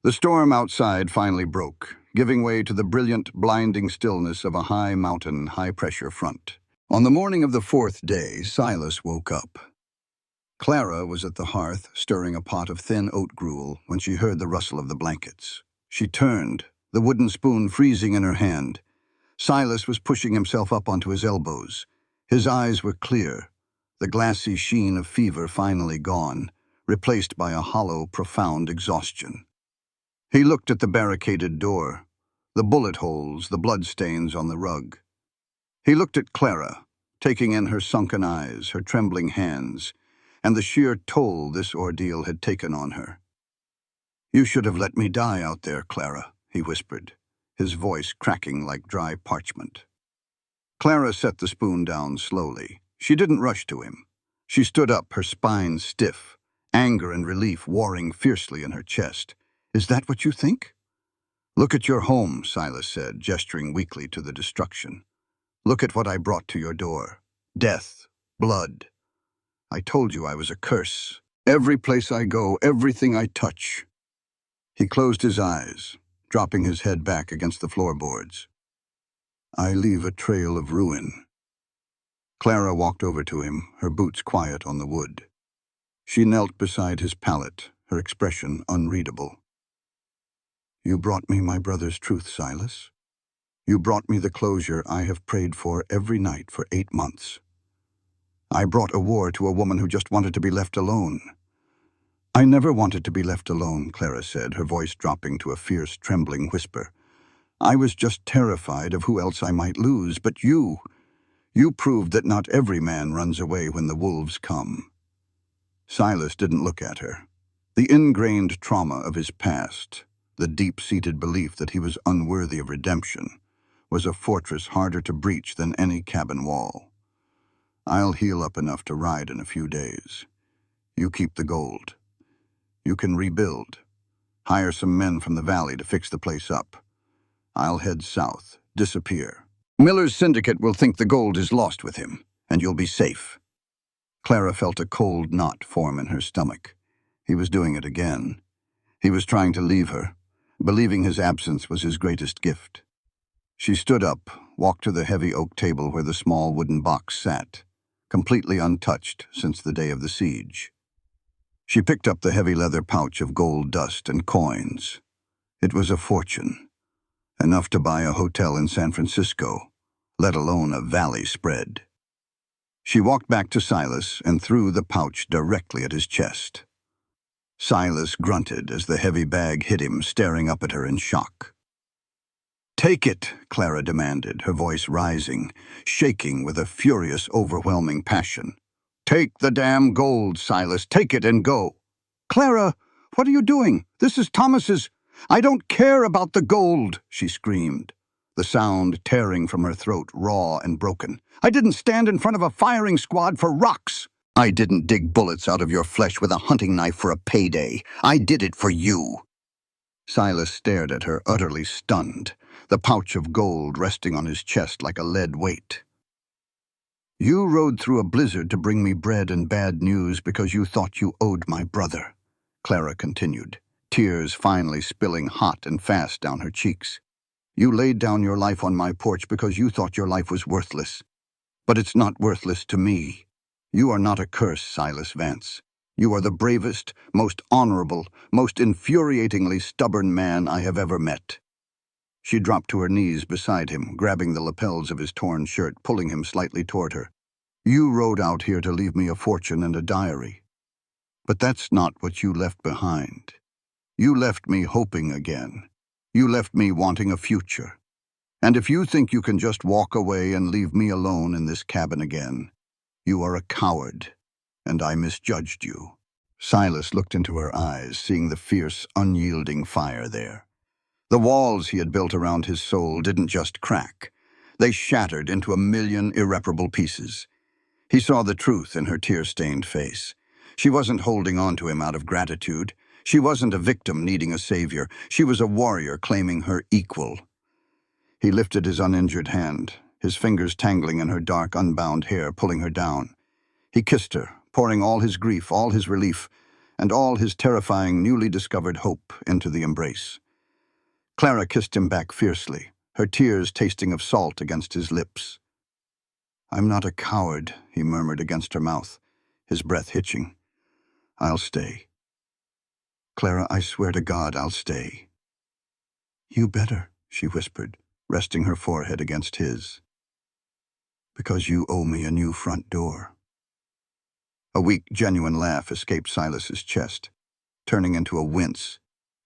Speaker 2: The storm outside finally broke, giving way to the brilliant, blinding stillness of a high mountain, high-pressure front. On the morning of the fourth day, Silas woke up. Clara was at the hearth, stirring a pot of thin oat gruel when she heard the rustle of the blankets. She turned, the wooden spoon freezing in her hand. Silas was pushing himself up onto his elbows. His eyes were clear, the glassy sheen of fever finally gone, replaced by a hollow, profound exhaustion. He looked at the barricaded door, the bullet holes, the bloodstains on the rug. He looked at Clara, taking in her sunken eyes, her trembling hands, and the sheer toll this ordeal had taken on her. "You should have let me die out there, Clara," he whispered, his voice cracking like dry parchment. Clara set the spoon down slowly. She didn't rush to him. She stood up, her spine stiff, anger and relief warring fiercely in her chest. "Is that what you think?" "Look at your home," Silas said, gesturing weakly to the destruction. "Look at what I brought to your door. Death, blood. I told you I was a curse. Every place I go, everything I touch." He closed his eyes, dropping his head back against the floorboards. "I leave a trail of ruin." Clara walked over to him, her boots quiet on the wood. She knelt beside his pallet, her expression unreadable. "You brought me my brother's truth, Silas. You brought me the closure I have prayed for every night for 8 months. I brought a war to a woman who just wanted to be left alone." "I never wanted to be left alone," Clara said, her voice dropping to a fierce, trembling whisper. "I was just terrified of who else I might lose, but you proved that not every man runs away when the wolves come." Silas didn't look at her. The ingrained trauma of his past, the deep-seated belief that he was unworthy of redemption, was a fortress harder to breach than any cabin wall. "I'll heal up enough to ride in a few days. You keep the gold. You can rebuild. Hire some men from the valley to fix the place up. I'll head south, disappear. Miller's syndicate will think the gold is lost with him, and you'll be safe." Clara felt a cold knot form in her stomach. He was doing it again. He was trying to leave her, believing his absence was his greatest gift. She stood up, walked to the heavy oak table where the small wooden box sat, completely untouched since the day of the siege. She picked up the heavy leather pouch of gold dust and coins. It was a fortune, enough to buy a hotel in San Francisco, let alone a valley spread. She walked back to Silas and threw the pouch directly at his chest. Silas grunted as the heavy bag hit him, staring up at her in shock. "Take it," Clara demanded, her voice rising, shaking with a furious, overwhelming passion. "Take the damn gold, Silas. Take it and go." "Clara, what are you doing? This is Thomas's—" "I don't care about the gold," she screamed, the sound tearing from her throat, raw and broken. "I didn't stand in front of a firing squad for rocks. I didn't dig bullets out of your flesh with a hunting knife for a payday. I did it for you." Silas stared at her, utterly stunned, the pouch of gold resting on his chest like a lead weight. "You rode through a blizzard to bring me bread and bad news because you thought you owed my brother," Clara continued, tears finally spilling hot and fast down her cheeks. "You laid down your life on my porch because you thought your life was worthless. But it's not worthless to me. You are not a curse, Silas Vance. You are the bravest, most honorable, most infuriatingly stubborn man I have ever met." She dropped to her knees beside him, grabbing the lapels of his torn shirt, pulling him slightly toward her. "You rode out here to leave me a fortune and a diary. But that's not what you left behind. You left me hoping again. You left me wanting a future. And if you think you can just walk away and leave me alone in this cabin again, you are a coward, and I misjudged you." Silas looked into her eyes, seeing the fierce, unyielding fire there. The walls he had built around his soul didn't just crack. They shattered into a million irreparable pieces. He saw the truth in her tear-stained face. She wasn't holding on to him out of gratitude. She wasn't a victim needing a savior. She was a warrior claiming her equal. He lifted his uninjured hand, his fingers tangling in her dark, unbound hair, pulling her down. He kissed her, pouring all his grief, all his relief, and all his terrifying, newly discovered hope into the embrace. Clara kissed him back fiercely, her tears tasting of salt against his lips. "I'm not a coward," he murmured against her mouth, his breath hitching. "I'll stay. Clara, I swear to God I'll stay." "You better," she whispered, resting her forehead against his. "Because you owe me a new front door." A weak, genuine laugh escaped Silas's chest, turning into a wince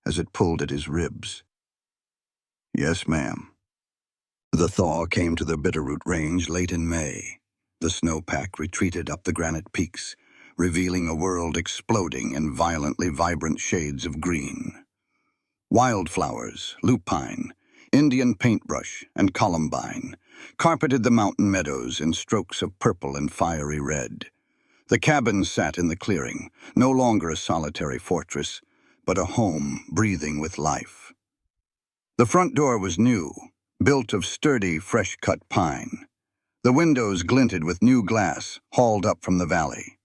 Speaker 2: as it pulled at his ribs. "Yes, ma'am." The thaw came to the Bitterroot Range late in May. The snowpack retreated up the granite peaks, revealing a world exploding in violently vibrant shades of green. Wildflowers, lupine, Indian paintbrush, and columbine carpeted the mountain meadows in strokes of purple and fiery red. The cabin sat in the clearing, no longer a solitary fortress, but a home breathing with life. The front door was new, built of sturdy, fresh-cut pine. The windows glinted with new glass, hauled up from the valley.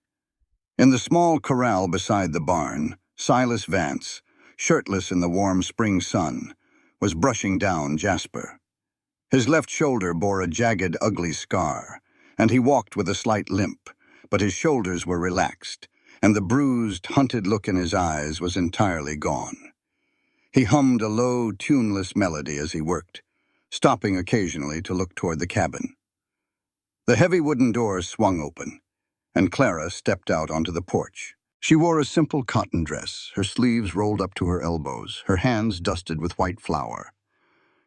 Speaker 2: In the small corral beside the barn, Silas Vance, shirtless in the warm spring sun, was brushing down Jasper. His left shoulder bore a jagged, ugly scar, and he walked with a slight limp, but his shoulders were relaxed, and the bruised, hunted look in his eyes was entirely gone. He hummed a low, tuneless melody as he worked, stopping occasionally to look toward the cabin. The heavy wooden door swung open, and Clara stepped out onto the porch. She wore a simple cotton dress, her sleeves rolled up to her elbows, her hands dusted with white flour.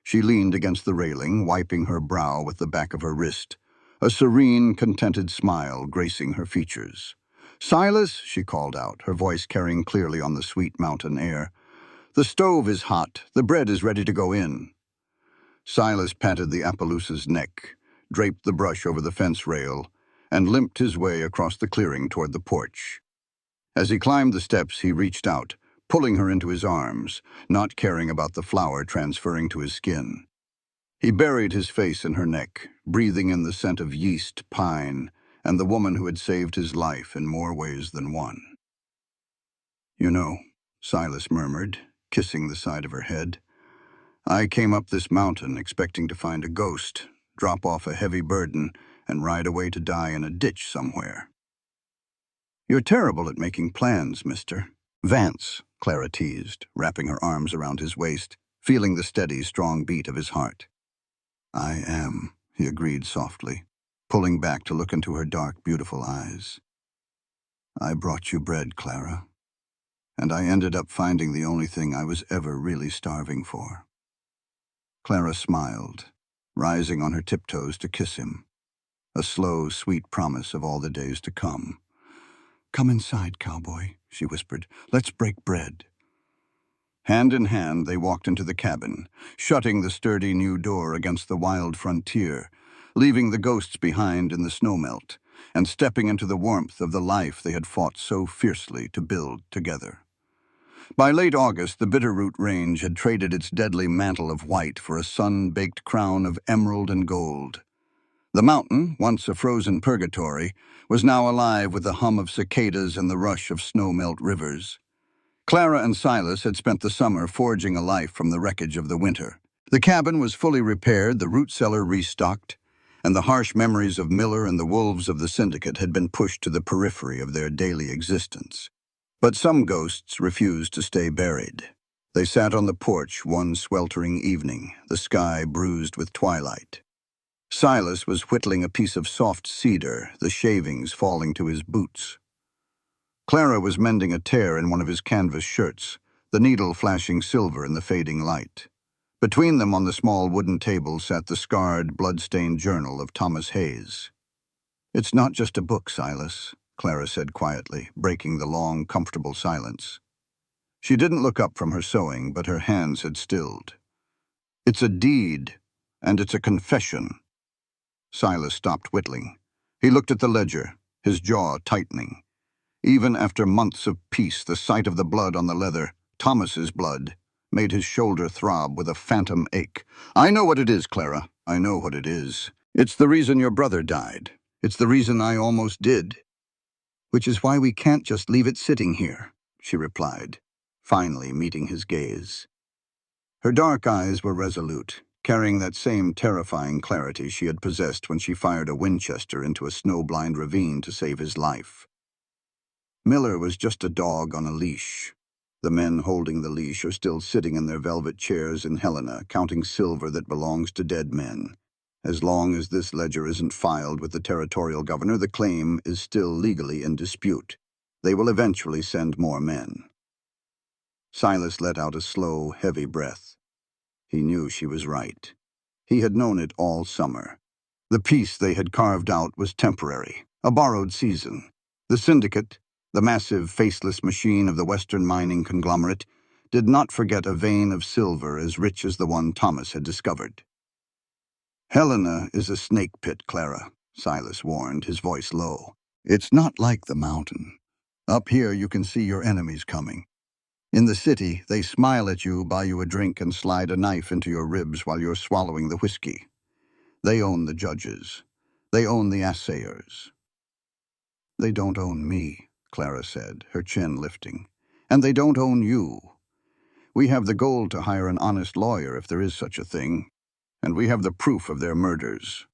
Speaker 2: She leaned against the railing, wiping her brow with the back of her wrist, a serene, contented smile gracing her features. "Silas," she called out, her voice carrying clearly on the sweet mountain air, "the stove is hot, the bread is ready to go in." Silas patted the Appaloosa's neck, draped the brush over the fence rail, and limped his way across the clearing toward the porch. As he climbed the steps, he reached out, pulling her into his arms, not caring about the flour transferring to his skin. He buried his face in her neck, breathing in the scent of yeast, pine, and the woman who had saved his life in more ways than one. "You know," Silas murmured, kissing the side of her head, "I came up this mountain expecting to find a ghost, drop off a heavy burden, and ride away to die in a ditch somewhere." "You're terrible at making plans, mister." "Vance," Clara teased, wrapping her arms around his waist, feeling the steady, strong beat of his heart. "I am," he agreed softly, pulling back to look into her dark, beautiful eyes. "I brought you bread, Clara, and I ended up finding the only thing I was ever really starving for." Clara smiled, rising on her tiptoes to kiss him, a slow, sweet promise of all the days to come. "Come inside, Cowboy," she whispered. "Let's break bread." Hand in hand, they walked into the cabin, shutting the sturdy new door against the wild frontier, leaving the ghosts behind in the snowmelt, and stepping into the warmth of the life they had fought so fiercely to build together. By late August, the Bitterroot Range had traded its deadly mantle of white for a sun-baked crown of emerald and gold. The mountain, once a frozen purgatory, was now alive with the hum of cicadas and the rush of snowmelt rivers. Clara and Silas had spent the summer forging a life from the wreckage of the winter. The cabin was fully repaired, the root cellar restocked, and the harsh memories of Miller and the wolves of the syndicate had been pushed to the periphery of their daily existence. But some ghosts refused to stay buried. They sat on the porch one sweltering evening, the sky bruised with twilight. Silas was whittling a piece of soft cedar, the shavings falling to his boots. Clara was mending a tear in one of his canvas shirts, the needle flashing silver in the fading light. Between them on the small wooden table sat the scarred, blood-stained journal of Thomas Hayes. "It's not just a book, Silas," Clara said quietly, breaking the long, comfortable silence. She didn't look up from her sewing, but her hands had stilled. "It's a deed, and it's a confession." Silas stopped whittling. He looked at the ledger, his jaw tightening. Even after months of peace, the sight of the blood on the leather, Thomas's blood, made his shoulder throb with a phantom ache. "I know what it is, Clara. I know what it is. It's the reason your brother died. It's the reason I almost did." "Which is why we can't just leave it sitting here," she replied, finally meeting his gaze. Her dark eyes were resolute, carrying that same terrifying clarity she had possessed when she fired a Winchester into a snow-blind ravine to save his life. Miller was just a dog on a leash. The men holding the leash are still sitting in their velvet chairs in Helena, counting silver that belongs to dead men. As long as this ledger isn't filed with the territorial governor, the claim is still legally in dispute. They will eventually send more men. Silas let out a slow, heavy breath. He knew she was right. He had known it all summer. The peace they had carved out was temporary, a borrowed season. The syndicate, the massive, faceless machine of the Western mining conglomerate, did not forget a vein of silver as rich as the one Thomas had discovered. "Helena is a snake pit, Clara," Silas warned, his voice low. "It's not like the mountain. Up here you can see your enemies coming. In the city, they smile at you, buy you a drink, and slide a knife into your ribs while you're swallowing the whiskey. They own the judges. They own the assayers." "They don't own me," Clara said, her chin lifting. "And they don't own you. We have the gold to hire an honest lawyer if there is such a thing, and we have the proof of their murders.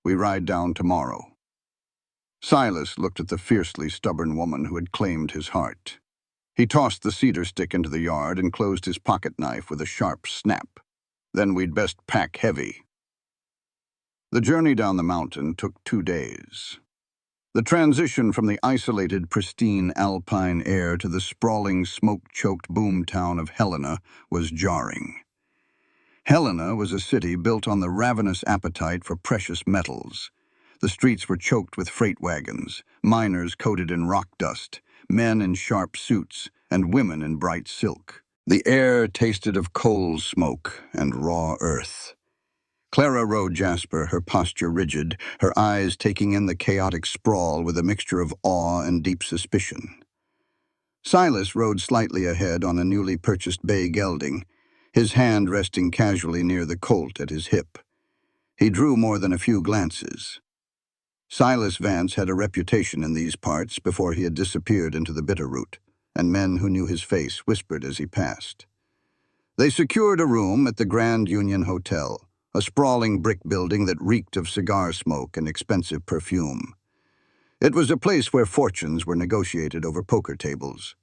Speaker 2: We ride down tomorrow." Silas looked at the fiercely stubborn woman who had claimed his heart. He tossed the cedar stick into the yard and closed his pocket knife with a sharp snap. "Then we'd best pack heavy." The journey down the mountain took 2 days. The transition from the isolated, pristine alpine air to the sprawling, smoke-choked boomtown of Helena was jarring. Helena was a city built on the ravenous appetite for precious metals. The streets were choked with freight wagons, miners coated in rock dust, men in sharp suits, and women in bright silk. The air tasted of coal smoke and raw earth. Clara rode Jasper, her posture rigid, her eyes taking in the chaotic sprawl with a mixture of awe and deep suspicion. Silas rode slightly ahead on a newly purchased bay gelding, his hand resting casually near the colt at his hip. He drew more than a few glances. Silas Vance had a reputation in these parts before he had disappeared into the Bitterroot, and men who knew his face whispered as he passed. They secured a room at the Grand Union Hotel, a sprawling brick building that reeked of cigar smoke and expensive perfume. It was a place where fortunes were negotiated over poker tables.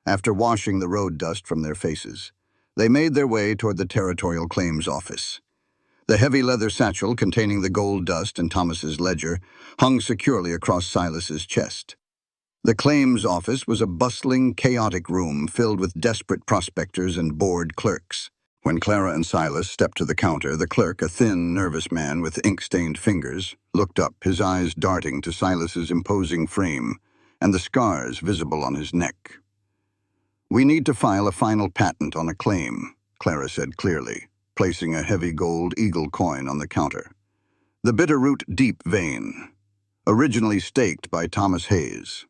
Speaker 2: After washing the road dust from their faces, they made their way toward the Territorial Claims Office. The heavy leather satchel containing the gold dust and Thomas's ledger hung securely across Silas's chest. The claims office was a bustling, chaotic room filled with desperate prospectors and bored clerks. When Clara and Silas stepped to the counter, the clerk, a thin, nervous man with ink-stained fingers, looked up, his eyes darting to Silas's imposing frame and the scars visible on his neck. "We need to file a final patent on a claim," Clara said clearly, placing a heavy gold eagle coin on the counter. "The Bitterroot Deep Vein, originally staked by Thomas Hayes."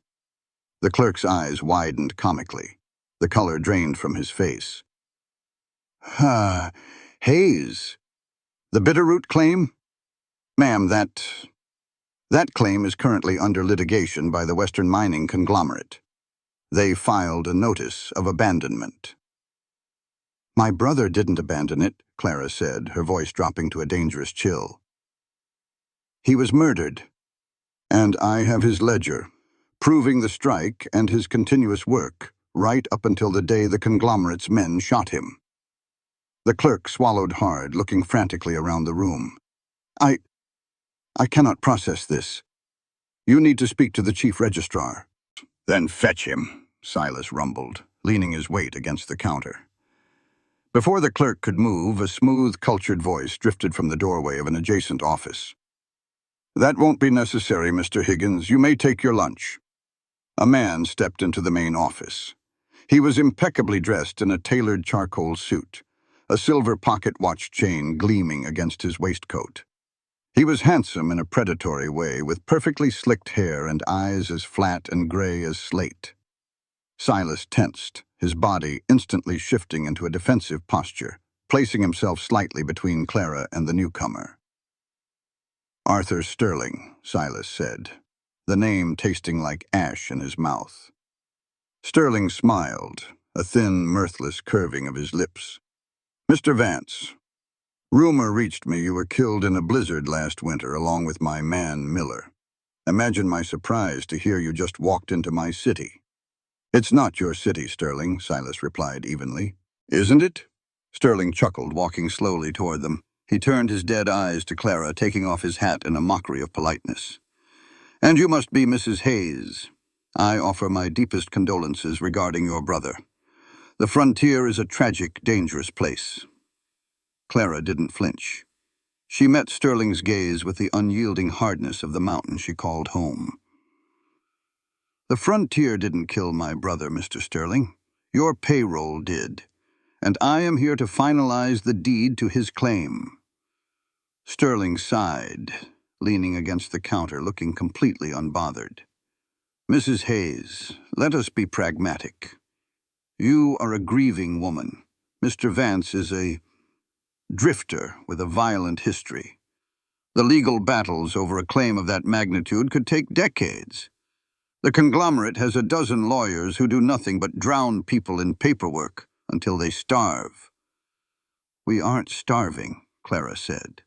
Speaker 2: The clerk's eyes widened comically. The color drained from his face. Hayes. The Bitterroot claim? Ma'am, that claim is currently under litigation by the Western mining conglomerate. They filed a notice of abandonment." "My brother didn't abandon it," Clara said, her voice dropping to a dangerous chill. "He was murdered, and I have his ledger, proving the strike and his continuous work, right up until the day the conglomerate's men shot him." The clerk swallowed hard, looking frantically around the room. I cannot process this. You need to speak to the chief registrar." "Then fetch him," Silas rumbled, leaning his weight against the counter. Before the clerk could move, a smooth, cultured voice drifted from the doorway of an adjacent office. "That won't be necessary, Mr. Higgins. You may take your lunch." A man stepped into the main office. He was impeccably dressed in a tailored charcoal suit, a silver pocket watch chain gleaming against his waistcoat. He was handsome in a predatory way, with perfectly slicked hair and eyes as flat and gray as slate. Silas tensed, his body instantly shifting into a defensive posture, placing himself slightly between Clara and the newcomer. "Arthur Sterling," Silas said, the name tasting like ash in his mouth. Sterling smiled, a thin, mirthless curving of his lips. Mr. Vance, rumor reached me you were killed in a blizzard last winter along with my man, Miller. Imagine my surprise to hear you just walked into my city. It's not your city, Sterling, Silas replied evenly. Isn't it? Sterling chuckled, walking slowly toward them. He turned his dead eyes to Clara, taking off his hat in a mockery of politeness. And you must be Mrs. Hayes. I offer my deepest condolences regarding your brother. The frontier is a tragic, dangerous place. Clara didn't flinch. She met Sterling's gaze with the unyielding hardness of the mountain she called home. The frontier didn't kill my brother, Mr. Sterling. Your payroll did. And I am here to finalize the deed to his claim. Sterling sighed, leaning against the counter, looking completely unbothered. Mrs. Hayes, let us be pragmatic. You are a grieving woman. Mr. Vance is a drifter with a violent history. The legal battles over a claim of that magnitude could take decades. The conglomerate has a dozen lawyers who do nothing but drown people in paperwork until they starve. We aren't starving, Clara said.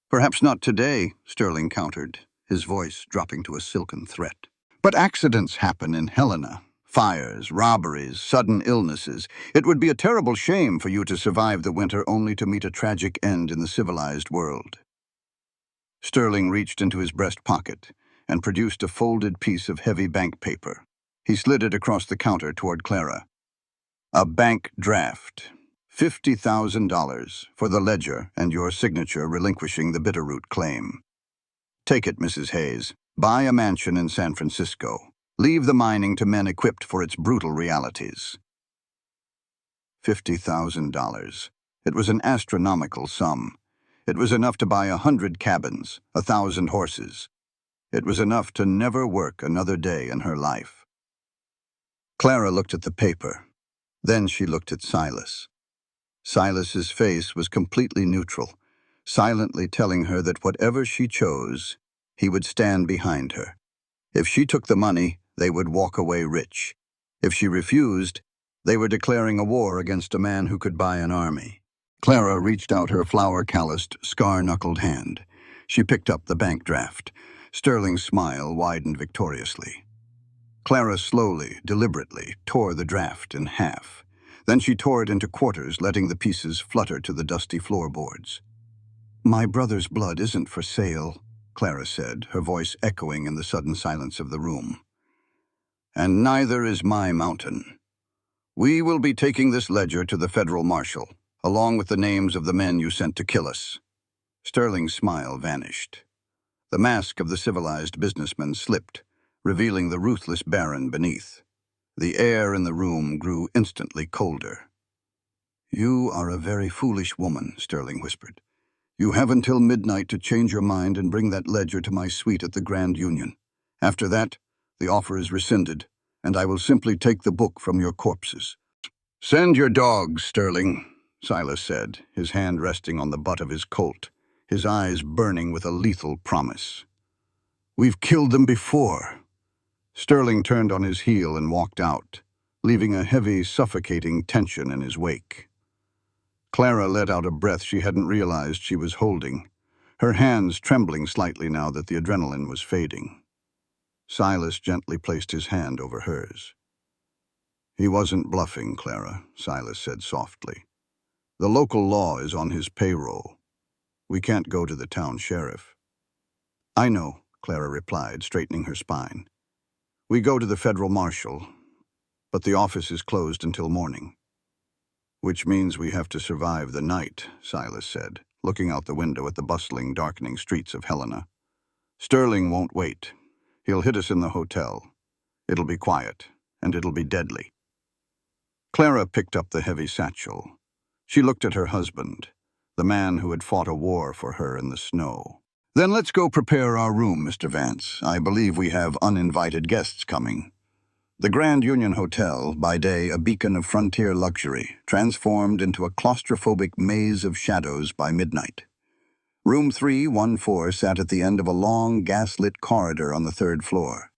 Speaker 2: Perhaps not today, Sterling countered, his voice dropping to a silken threat. But accidents happen in Helena. Fires, robberies, sudden illnesses. It would be a terrible shame for you to survive the winter only to meet a tragic end in the civilized world. Sterling reached into his breast pocket and produced a folded piece of heavy bank paper. He slid it across the counter toward Clara. A bank draft. $50,000 for the ledger and your signature relinquishing the Bitterroot claim. Take it, Mrs. Hayes. Buy a mansion in San Francisco. Leave the mining to men equipped for its brutal realities. $50,000. It was an astronomical sum. It was enough to buy 100 cabins, 1,000 horses. It was enough to never work another day in her life. Clara looked at the paper. Then she looked at Silas. Silas's face was completely neutral, silently telling her that whatever she chose, he would stand behind her. If she took the money, they would walk away rich. If she refused, they were declaring a war against a man who could buy an army. Clara reached out her flour-calloused, scar-knuckled hand. She picked up the bank draft. Sterling's smile widened victoriously. Clara slowly, deliberately, tore the draft in half. Then she tore it into quarters, letting the pieces flutter to the dusty floorboards. My brother's blood isn't for sale, Clara said, her voice echoing in the sudden silence of the room. And neither is my mountain. We will be taking this ledger to the federal marshal, along with the names of the men you sent to kill us. Sterling's smile vanished. The mask of the civilized businessman slipped, revealing the ruthless baron beneath. The air in the room grew instantly colder. You are a very foolish woman, Sterling whispered. You have until midnight to change your mind and bring that ledger to my suite at the Grand Union. After that, the offer is rescinded, and I will simply take the book from your corpses. Send your dogs, Sterling, Silas said, his hand resting on the butt of his Colt, his eyes burning with a lethal promise. We've killed them before. Sterling turned on his heel and walked out, leaving a heavy, suffocating tension in his wake. Clara let out a breath she hadn't realized she was holding, her hands trembling slightly now that the adrenaline was fading. Silas gently placed his hand over hers. He wasn't bluffing, Clara, Silas said softly. The local law is on his payroll. We can't go to the town sheriff. I know, Clara replied, straightening her spine. We go to the federal marshal, but the office is closed until morning. Which means we have to survive the night, Silas said, looking out the window at the bustling, darkening streets of Helena. Sterling won't wait. He'll hit us in the hotel. It'll be quiet, and it'll be deadly. Clara picked up the heavy satchel. She looked at her husband, the man who had fought a war for her in the snow. Then let's go prepare our room, Mr. Vance. I believe we have uninvited guests coming. The Grand Union Hotel, by day a beacon of frontier luxury, transformed into a claustrophobic maze of shadows by midnight. Room 314 sat at the end of a long, gas-lit corridor on the third floor.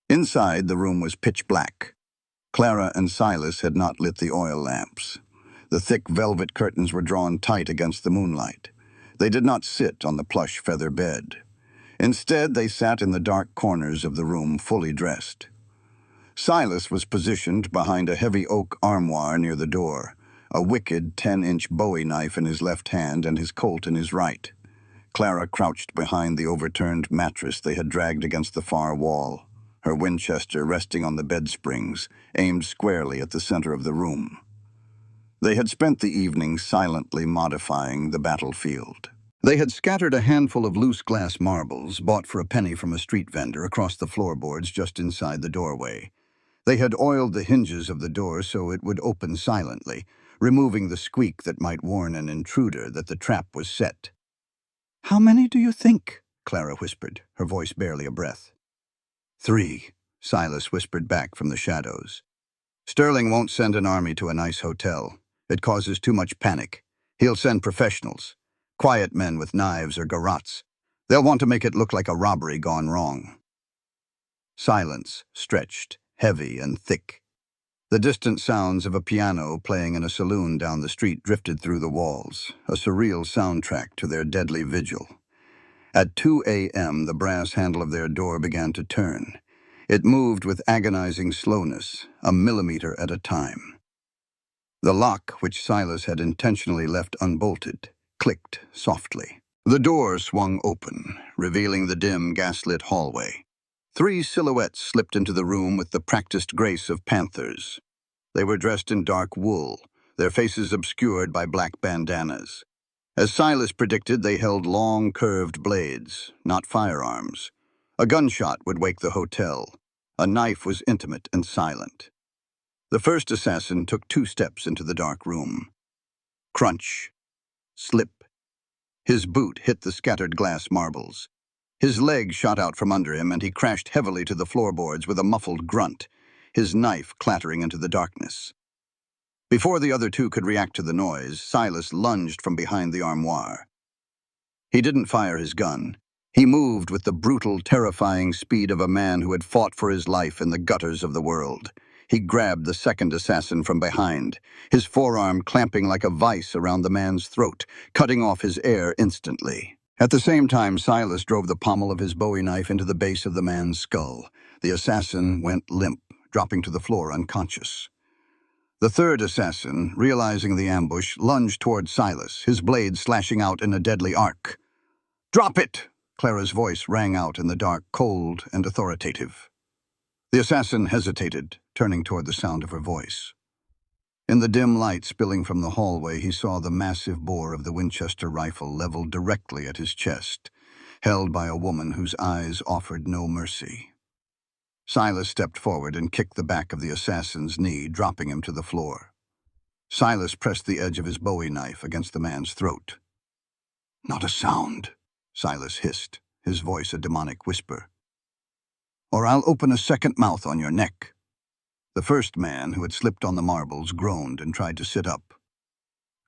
Speaker 2: Inside, the room was pitch black. Clara and Silas had not lit the oil lamps. The thick velvet curtains were drawn tight against the moonlight. They did not sit on the plush feather bed. Instead, they sat in the dark corners of the room, fully dressed. Silas was positioned behind a heavy oak armoire near the door, a wicked 10-inch Bowie knife in his left hand and his Colt in his right. Clara crouched behind the overturned mattress they had dragged against the far wall, her Winchester resting on the bed springs, aimed squarely at the center of the room. They had spent the evening silently modifying the battlefield. They had scattered a handful of loose glass marbles, bought for a penny from a street vendor, across the floorboards just inside the doorway. They had oiled the hinges of the door so it would open silently, removing the squeak that might warn an intruder that the trap was set. "How many do you think?" Clara whispered, her voice barely a breath. "3," Silas whispered back from the shadows. "Sterling won't send an army to a nice hotel. It causes too much panic. He'll send professionals. Quiet men with knives or garrots. They'll want to make it look like a robbery gone wrong." Silence stretched, heavy and thick. The distant sounds of a piano playing in a saloon down the street drifted through the walls, a surreal soundtrack to their deadly vigil. At 2 a.m., the brass handle of their door began to turn. It moved with agonizing slowness, a millimeter at a time. The lock, which Silas had intentionally left unbolted, clicked softly. The door swung open, revealing the dim, gaslit hallway. 3 silhouettes slipped into the room with the practiced grace of panthers. They were dressed in dark wool, their faces obscured by black bandanas. As Silas predicted, they held long, curved blades, not firearms. A gunshot would wake the hotel. A knife was intimate and silent. The first assassin took 2 steps into the dark room. Crunch. Slip. His boot hit the scattered glass marbles. His leg shot out from under him, and he crashed heavily to the floorboards with a muffled grunt, his knife clattering into the darkness. Before the other 2 could react to the noise, Silas lunged from behind the armoire. He didn't fire his gun. He moved with the brutal, terrifying speed of a man who had fought for his life in the gutters of the world. He grabbed the second assassin from behind, his forearm clamping like a vice around the man's throat, cutting off his air instantly. At the same time, Silas drove the pommel of his Bowie knife into the base of the man's skull. The assassin went limp, dropping to the floor unconscious. The third assassin, realizing the ambush, lunged toward Silas, his blade slashing out in a deadly arc. "Drop it!" Clara's voice rang out in the dark, cold and authoritative. The assassin hesitated, turning toward the sound of her voice. In the dim light spilling from the hallway, he saw the massive bore of the Winchester rifle leveled directly at his chest, held by a woman whose eyes offered no mercy. Silas stepped forward and kicked the back of the assassin's knee, dropping him to the floor. Silas pressed the edge of his Bowie knife against the man's throat. "Not a sound," Silas hissed, his voice a demonic whisper. "Or I'll open a second mouth on your neck." The first man, who had slipped on the marbles, groaned and tried to sit up.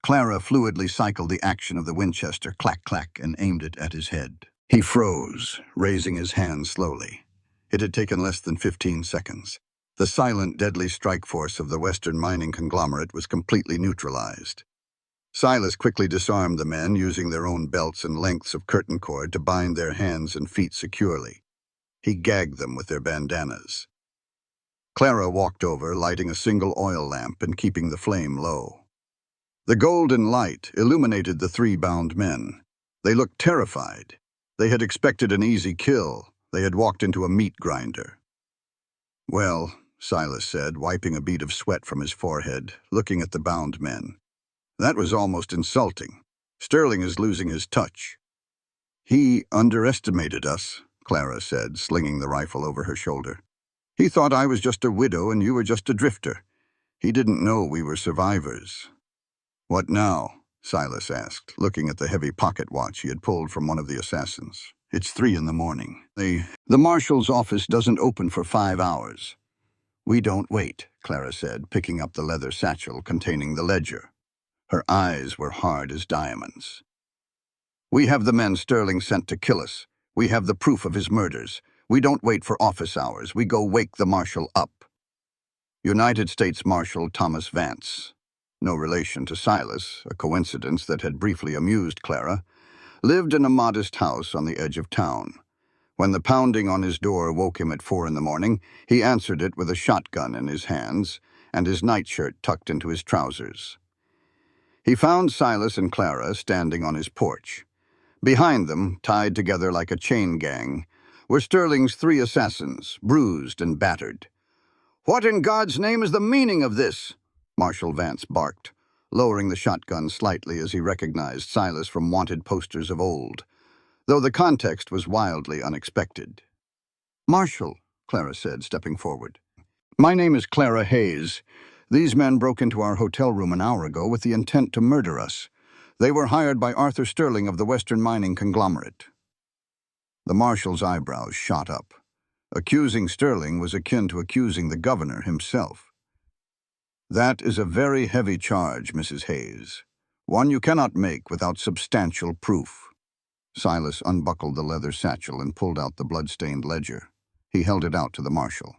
Speaker 2: Clara fluidly cycled the action of the Winchester, clack-clack, and aimed it at his head. He froze, raising his hand slowly. It had taken less than 15 seconds. The silent, deadly strike force of the Western mining conglomerate was completely neutralized. Silas quickly disarmed the men, using their own belts and lengths of curtain cord to bind their hands and feet securely. He gagged them with their bandanas. Clara walked over, lighting a single oil lamp and keeping the flame low. The golden light illuminated the 3 bound men. They looked terrified. They had expected an easy kill. They had walked into a meat grinder. "Well," Silas said, wiping a bead of sweat from his forehead, looking at the bound men, "that was almost insulting. Sterling is losing his touch." "He underestimated us," Clara said, slinging the rifle over her shoulder. "He thought I was just a widow and you were just a drifter. He didn't know we were survivors." "What now?" Silas asked, looking at the heavy pocket watch he had pulled from one of the assassins. "It's 3 in the morning. The marshal's office doesn't open for 5 hours." "We don't wait," Clara said, picking up the leather satchel containing the ledger. Her eyes were hard as diamonds. "We have the men Sterling sent to kill us. We have the proof of his murders. We don't wait for office hours. We go wake the marshal up." "United States Marshal Thomas Vance." no relation to Silas, a coincidence that had briefly amused Clara, lived in a modest house on the edge of town. When the pounding on his door woke him at 4 in the morning, he answered it with a shotgun in his hands and his nightshirt tucked into his trousers. He found Silas and Clara standing on his porch. Behind them, tied together like a chain gang, were Sterling's 3 assassins, bruised and battered. "What in God's name is the meaning of this?" Marshal Vance barked, lowering the shotgun slightly as he recognized Silas from wanted posters of old, though the context was wildly unexpected. "Marshal," Clara said, stepping forward. "My name is Clara Hayes. These men broke into our hotel room an hour ago with the intent to murder us. They were hired by Arthur Sterling of the Western Mining Conglomerate." The marshal's eyebrows shot up. Accusing Sterling was akin to accusing the governor himself. "That is a very heavy charge, Mrs. Hayes. One you cannot make without substantial proof." Silas unbuckled the leather satchel and pulled out the blood-stained ledger. He held it out to the marshal.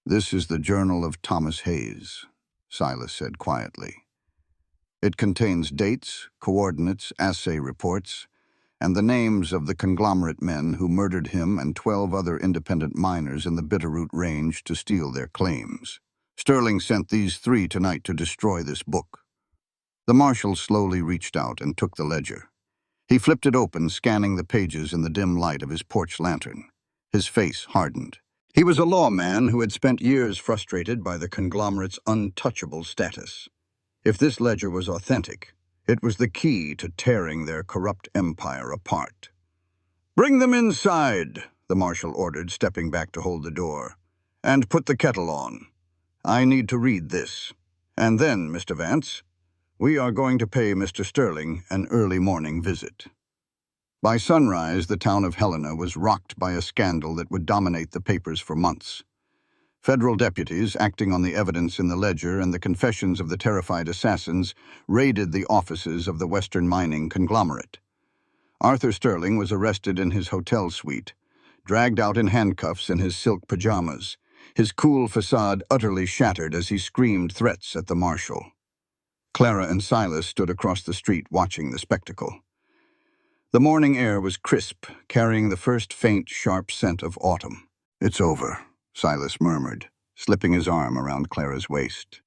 Speaker 2: "This is the Journal of Thomas Hayes," Silas said quietly. "It contains dates, coordinates, assay reports, and the names of the conglomerate men who murdered him and 12 other independent miners in the Bitterroot Range to steal their claims. Sterling sent these 3 tonight to destroy this book." The marshal slowly reached out and took the ledger. He flipped it open, scanning the pages in the dim light of his porch lantern. His face hardened. He was a lawman who had spent years frustrated by the conglomerate's untouchable status. If this ledger was authentic, it was the key to tearing their corrupt empire apart. "Bring them inside," the marshal ordered, stepping back to hold the door. "And put the kettle on. I need to read this. And then, Mr. Vance, we are going to pay Mr. Sterling an early morning visit." By sunrise, the town of Helena was rocked by a scandal that would dominate the papers for months. Federal deputies, acting on the evidence in the ledger and the confessions of the terrified assassins, raided the offices of the Western Mining Conglomerate. Arthur Sterling was arrested in his hotel suite, dragged out in handcuffs in his silk pajamas, his cool facade utterly shattered as he screamed threats at the marshal. Clara and Silas stood across the street watching the spectacle. The morning air was crisp, carrying the first faint, sharp scent of autumn. "It's over," Silas murmured, slipping his arm around Clara's waist.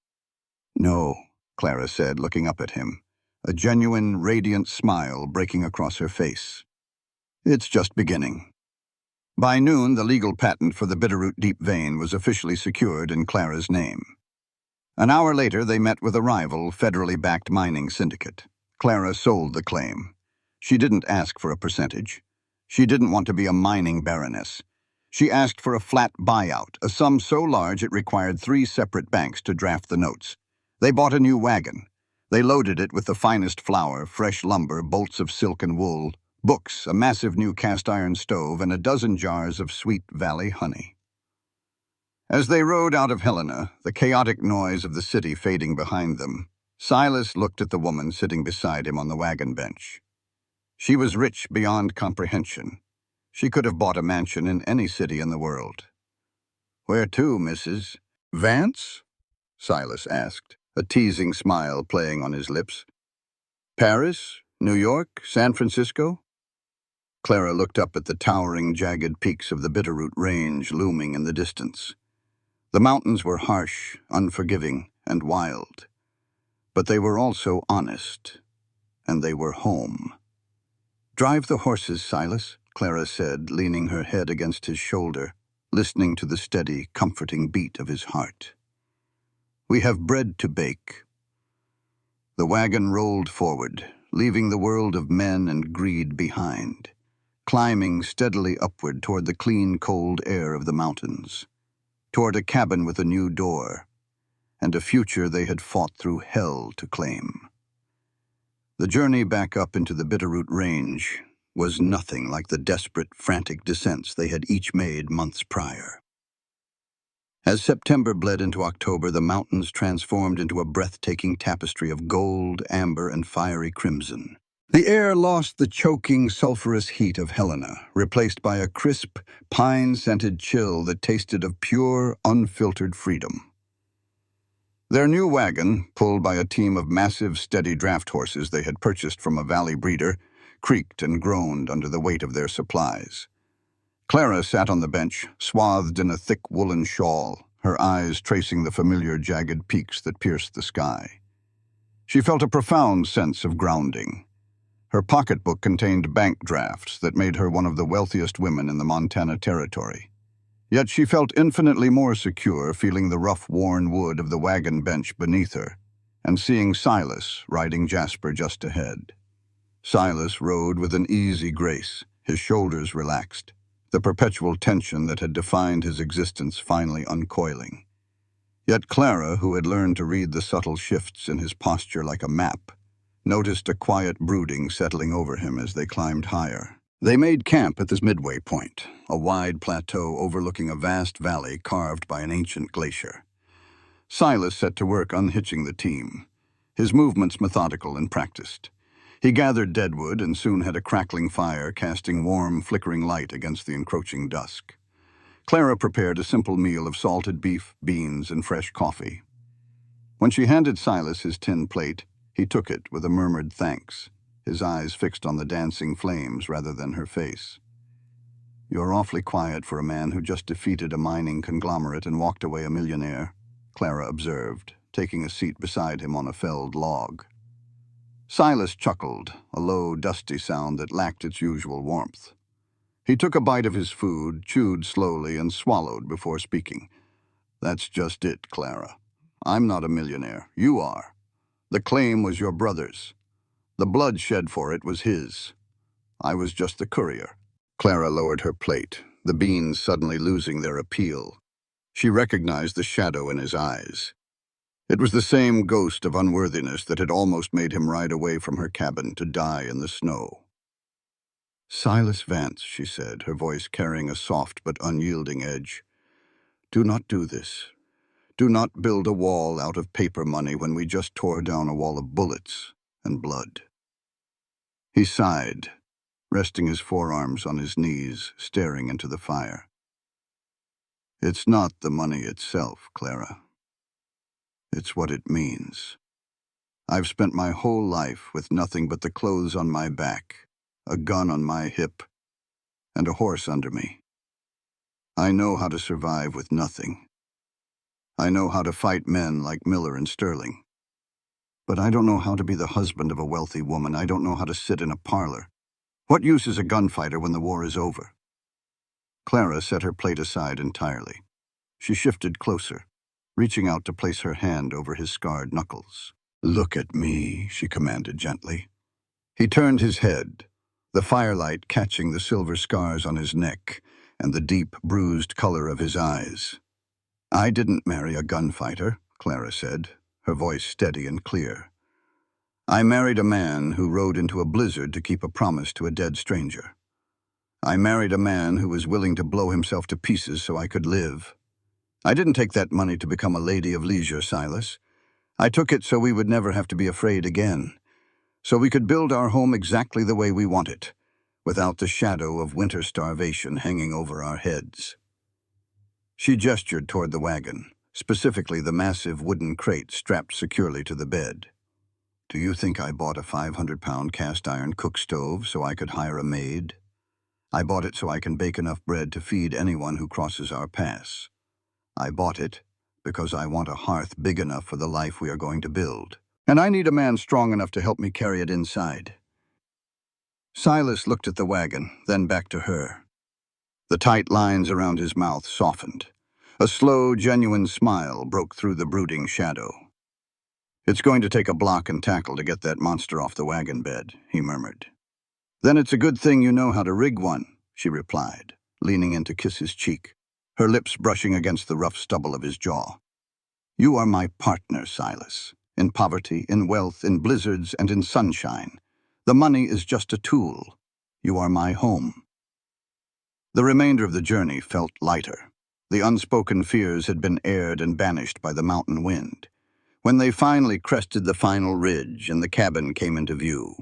Speaker 2: "No," Clara said, looking up at him, a genuine, radiant smile breaking across her face. "It's just beginning." By noon, the legal patent for the Bitterroot Deep Vein was officially secured in Clara's name. An hour later, they met with a rival, federally backed mining syndicate. Clara sold the claim. She didn't ask for a percentage. She didn't want to be a mining baroness. She asked for a flat buyout, a sum so large it required 3 separate banks to draft the notes. They bought a new wagon. They loaded it with the finest flour, fresh lumber, bolts of silk and wool, books, a massive new cast-iron stove, and a dozen jars of Sweet Valley honey. As they rode out of Helena, the chaotic noise of the city fading behind them, Silas looked at the woman sitting beside him on the wagon bench. She was rich beyond comprehension. She could have bought a mansion in any city in the world. "Where to, Mrs. Vance?" Silas asked, a teasing smile playing on his lips. "Paris? New York? San Francisco?" Clara looked up at the towering, jagged peaks of the Bitterroot Range looming in the distance. The mountains were harsh, unforgiving, and wild. But they were also honest, and they were home. "Drive the horses, Silas," Clara said, leaning her head against his shoulder, listening to the steady, comforting beat of his heart. "We have bread to bake." The wagon rolled forward, leaving the world of men and greed behind, climbing steadily upward toward the clean, cold air of the mountains, toward a cabin with a new door, and a future they had fought through hell to claim. The journey back up into the Bitterroot Range was nothing like the desperate, frantic descents they had each made months prior. As September bled into October, the mountains transformed into a breathtaking tapestry of gold, amber, and fiery crimson. The air lost the choking, sulphurous heat of Helena, replaced by a crisp, pine-scented chill that tasted of pure, unfiltered freedom. Their new wagon, pulled by a team of massive, steady draft horses they had purchased from a valley breeder, creaked and groaned under the weight of their supplies. Clara sat on the bench, swathed in a thick woolen shawl, her eyes tracing the familiar jagged peaks that pierced the sky. She felt a profound sense of grounding. Her pocketbook contained bank drafts that made her one of the wealthiest women in the Montana Territory. Yet she felt infinitely more secure feeling the rough, worn wood of the wagon bench beneath her, and seeing Silas riding Jasper just ahead. Silas rode with an easy grace, his shoulders relaxed, the perpetual tension that had defined his existence finally uncoiling. Yet Clara, who had learned to read the subtle shifts in his posture like a map, noticed a quiet brooding settling over him as they climbed higher. They made camp at this midway point, a wide plateau overlooking a vast valley carved by an ancient glacier. Silas set to work unhitching the team, his movements methodical and practiced. He gathered deadwood and soon had a crackling fire casting warm, flickering light against the encroaching dusk. Clara prepared a simple meal of salted beef, beans, and fresh coffee. When she handed Silas his tin plate, he took it with a murmured thanks, his eyes fixed on the dancing flames rather than her face. "You're awfully quiet for a man who just defeated a mining conglomerate and walked away a millionaire," Clara observed, taking a seat beside him on a felled log. Silas chuckled, a low, dusty sound that lacked its usual warmth. He took a bite of his food, chewed slowly, and swallowed before speaking. "That's just it, Clara. I'm not a millionaire. You are. The claim was your brother's. The blood shed for it was his. I was just the courier." Clara lowered her plate, the beans suddenly losing their appeal. She recognized the shadow in his eyes. It was the same ghost of unworthiness that had almost made him ride away from her cabin to die in the snow. "Silas Vance," she said, her voice carrying a soft but unyielding edge, "do not do this. Do not build a wall out of paper money when we just tore down a wall of bullets and blood." He sighed, resting his forearms on his knees, staring into the fire. "It's not the money itself, Clara. It's what it means. I've spent my whole life with nothing but the clothes on my back, a gun on my hip, and a horse under me. I know how to survive with nothing. I know how to fight men like Miller and Sterling. But I don't know how to be the husband of a wealthy woman. I don't know how to sit in a parlor. What use is a gunfighter when the war is over?" Clara set her plate aside entirely. She shifted closer, reaching out to place her hand over his scarred knuckles. "Look at me," she commanded gently. He turned his head, the firelight catching the silver scars on his neck and the deep, bruised color of his eyes. "I didn't marry a gunfighter," Clara said, her voice steady and clear. "I married a man who rode into a blizzard to keep a promise to a dead stranger. I married a man who was willing to blow himself to pieces so I could live. I didn't take that money to become a lady of leisure, Silas. I took it so we would never have to be afraid again, so we could build our home exactly the way we want it, without the shadow of winter starvation hanging over our heads." She gestured toward the wagon, specifically the massive wooden crate strapped securely to the bed. "Do you think I bought a 500-pound cast-iron cook stove so I could hire a maid? I bought it so I can bake enough bread to feed anyone who crosses our pass. I bought it because I want a hearth big enough for the life we are going to build. And I need a man strong enough to help me carry it inside." Silas looked at the wagon, then back to her. The tight lines around his mouth softened. A slow, genuine smile broke through the brooding shadow. "It's going to take a block and tackle to get that monster off the wagon bed," he murmured. "Then it's a good thing you know how to rig one," she replied, leaning in to kiss his cheek, her lips brushing against the rough stubble of his jaw. "You are my partner, Silas, in poverty, in wealth, in blizzards, and in sunshine. The money is just a tool. You are my home." The remainder of the journey felt lighter. The unspoken fears had been aired and banished by the mountain wind. When they finally crested the final ridge and the cabin came into view,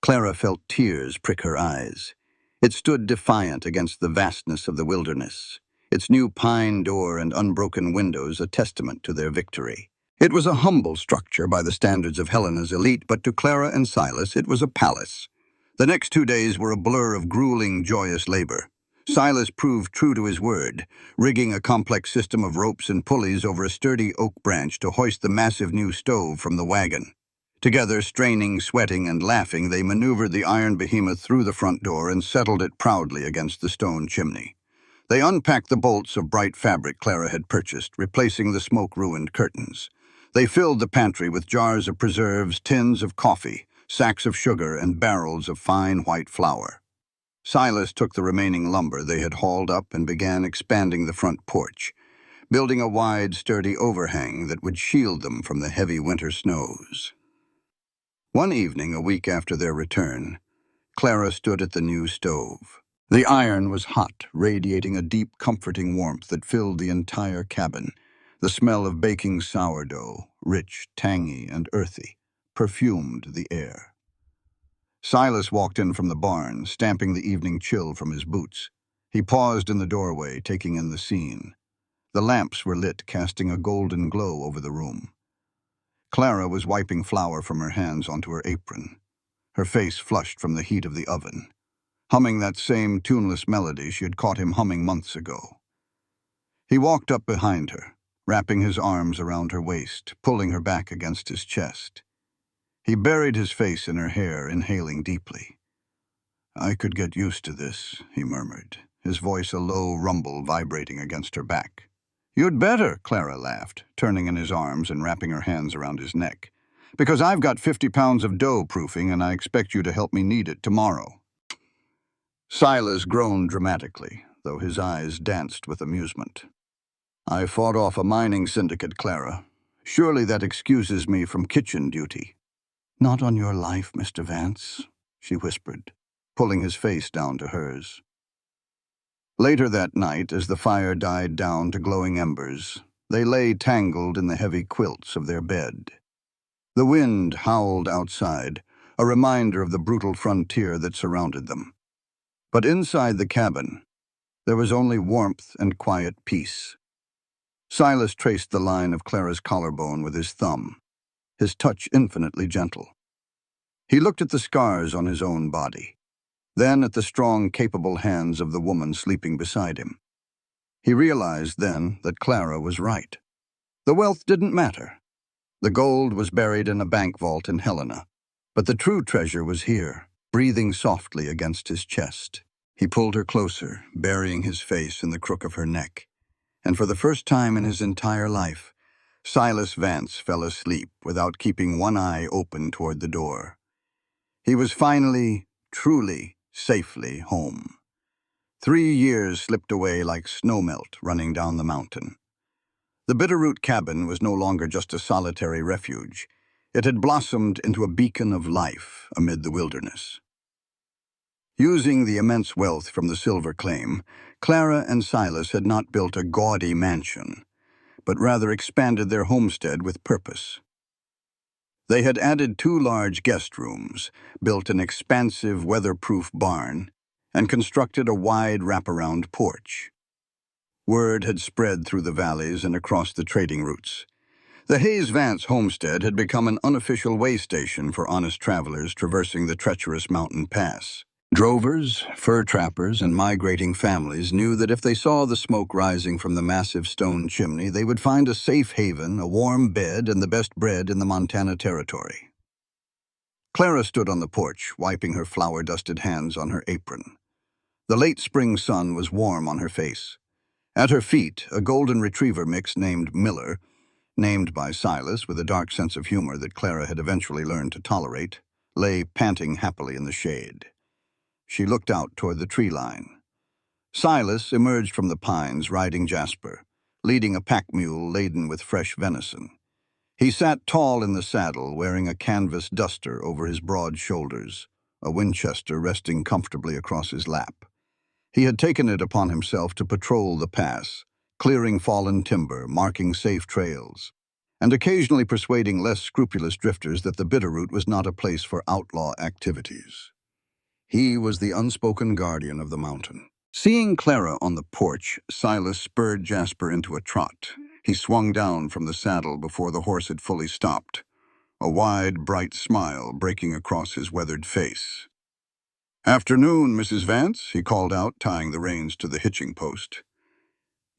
Speaker 2: Clara felt tears prick her eyes. It stood defiant against the vastness of the wilderness, its new pine door and unbroken windows a testament to their victory. It was a humble structure by the standards of Helena's elite, but to Clara and Silas it was a palace. The next 2 days were a blur of grueling, joyous labor. Silas proved true to his word, rigging a complex system of ropes and pulleys over a sturdy oak branch to hoist the massive new stove from the wagon. Together, straining, sweating, and laughing, they maneuvered the iron behemoth through the front door and settled it proudly against the stone chimney. They unpacked the bolts of bright fabric Clara had purchased, replacing the smoke-ruined curtains. They filled the pantry with jars of preserves, tins of coffee, sacks of sugar, and barrels of fine white flour. Silas took the remaining lumber they had hauled up and began expanding the front porch, building a wide, sturdy overhang that would shield them from the heavy winter snows. One evening, a week after their return, Clara stood at the new stove. The iron was hot, radiating a deep, comforting warmth that filled the entire cabin. The smell of baking sourdough, rich, tangy, and earthy, perfumed the air. Silas walked in from the barn, stamping the evening chill from his boots. He paused in the doorway, taking in the scene. The lamps were lit, casting a golden glow over the room. Clara was wiping flour from her hands onto her apron, her face flushed from the heat of the oven, humming that same tuneless melody she had caught him humming months ago. He walked up behind her, wrapping his arms around her waist, pulling her back against his chest. He buried his face in her hair, inhaling deeply. "I could get used to this," he murmured, his voice a low rumble vibrating against her back. "You'd better," Clara laughed, turning in his arms and wrapping her hands around his neck. "Because I've got 50 pounds of dough proofing and I expect you to help me knead it tomorrow." Silas groaned dramatically, though his eyes danced with amusement. "I fought off a mining syndicate, Clara. Surely that excuses me from kitchen duty." "Not on your life, Mr. Vance," she whispered, pulling his face down to hers. Later that night, as the fire died down to glowing embers, they lay tangled in the heavy quilts of their bed. The wind howled outside, a reminder of the brutal frontier that surrounded them. But inside the cabin, there was only warmth and quiet peace. Silas traced the line of Clara's collarbone with his thumb, his touch infinitely gentle. He looked at the scars on his own body, then at the strong, capable hands of the woman sleeping beside him. He realized then that Clara was right. The wealth didn't matter. The gold was buried in a bank vault in Helena, but the true treasure was here, breathing softly against his chest. He pulled her closer, burying his face in the crook of her neck, and for the first time in his entire life, Silas Vance fell asleep without keeping one eye open toward the door. He was finally, truly, safely home. 3 years slipped away like snowmelt running down the mountain. The Bitterroot cabin was no longer just a solitary refuge. It had blossomed into a beacon of life amid the wilderness. Using the immense wealth from the silver claim, Clara and Silas had not built a gaudy mansion, but rather expanded their homestead with purpose. They had added 2 large guest rooms, built an expansive, weatherproof barn, and constructed a wide wraparound porch. Word had spread through the valleys and across the trading routes. The Hayes Vance homestead had become an unofficial way station for honest travelers traversing the treacherous mountain pass. Drovers, fur trappers, and migrating families knew that if they saw the smoke rising from the massive stone chimney, they would find a safe haven, a warm bed, and the best bread in the Montana Territory. Clara stood on the porch, wiping her flour-dusted hands on her apron. The late spring sun was warm on her face. At her feet, a golden retriever mix named Miller, named by Silas with a dark sense of humor that Clara had eventually learned to tolerate, lay panting happily in the shade. She looked out toward the tree line. Silas emerged from the pines riding Jasper, leading a pack mule laden with fresh venison. He sat tall in the saddle, wearing a canvas duster over his broad shoulders, a Winchester resting comfortably across his lap. He had taken it upon himself to patrol the pass, clearing fallen timber, marking safe trails, and occasionally persuading less scrupulous drifters that the Bitterroot was not a place for outlaw activities. He was the unspoken guardian of the mountain. Seeing Clara on the porch, Silas spurred Jasper into a trot. He swung down from the saddle before the horse had fully stopped, a wide, bright smile breaking across his weathered face. "Afternoon, Mrs. Vance," he called out, tying the reins to the hitching post.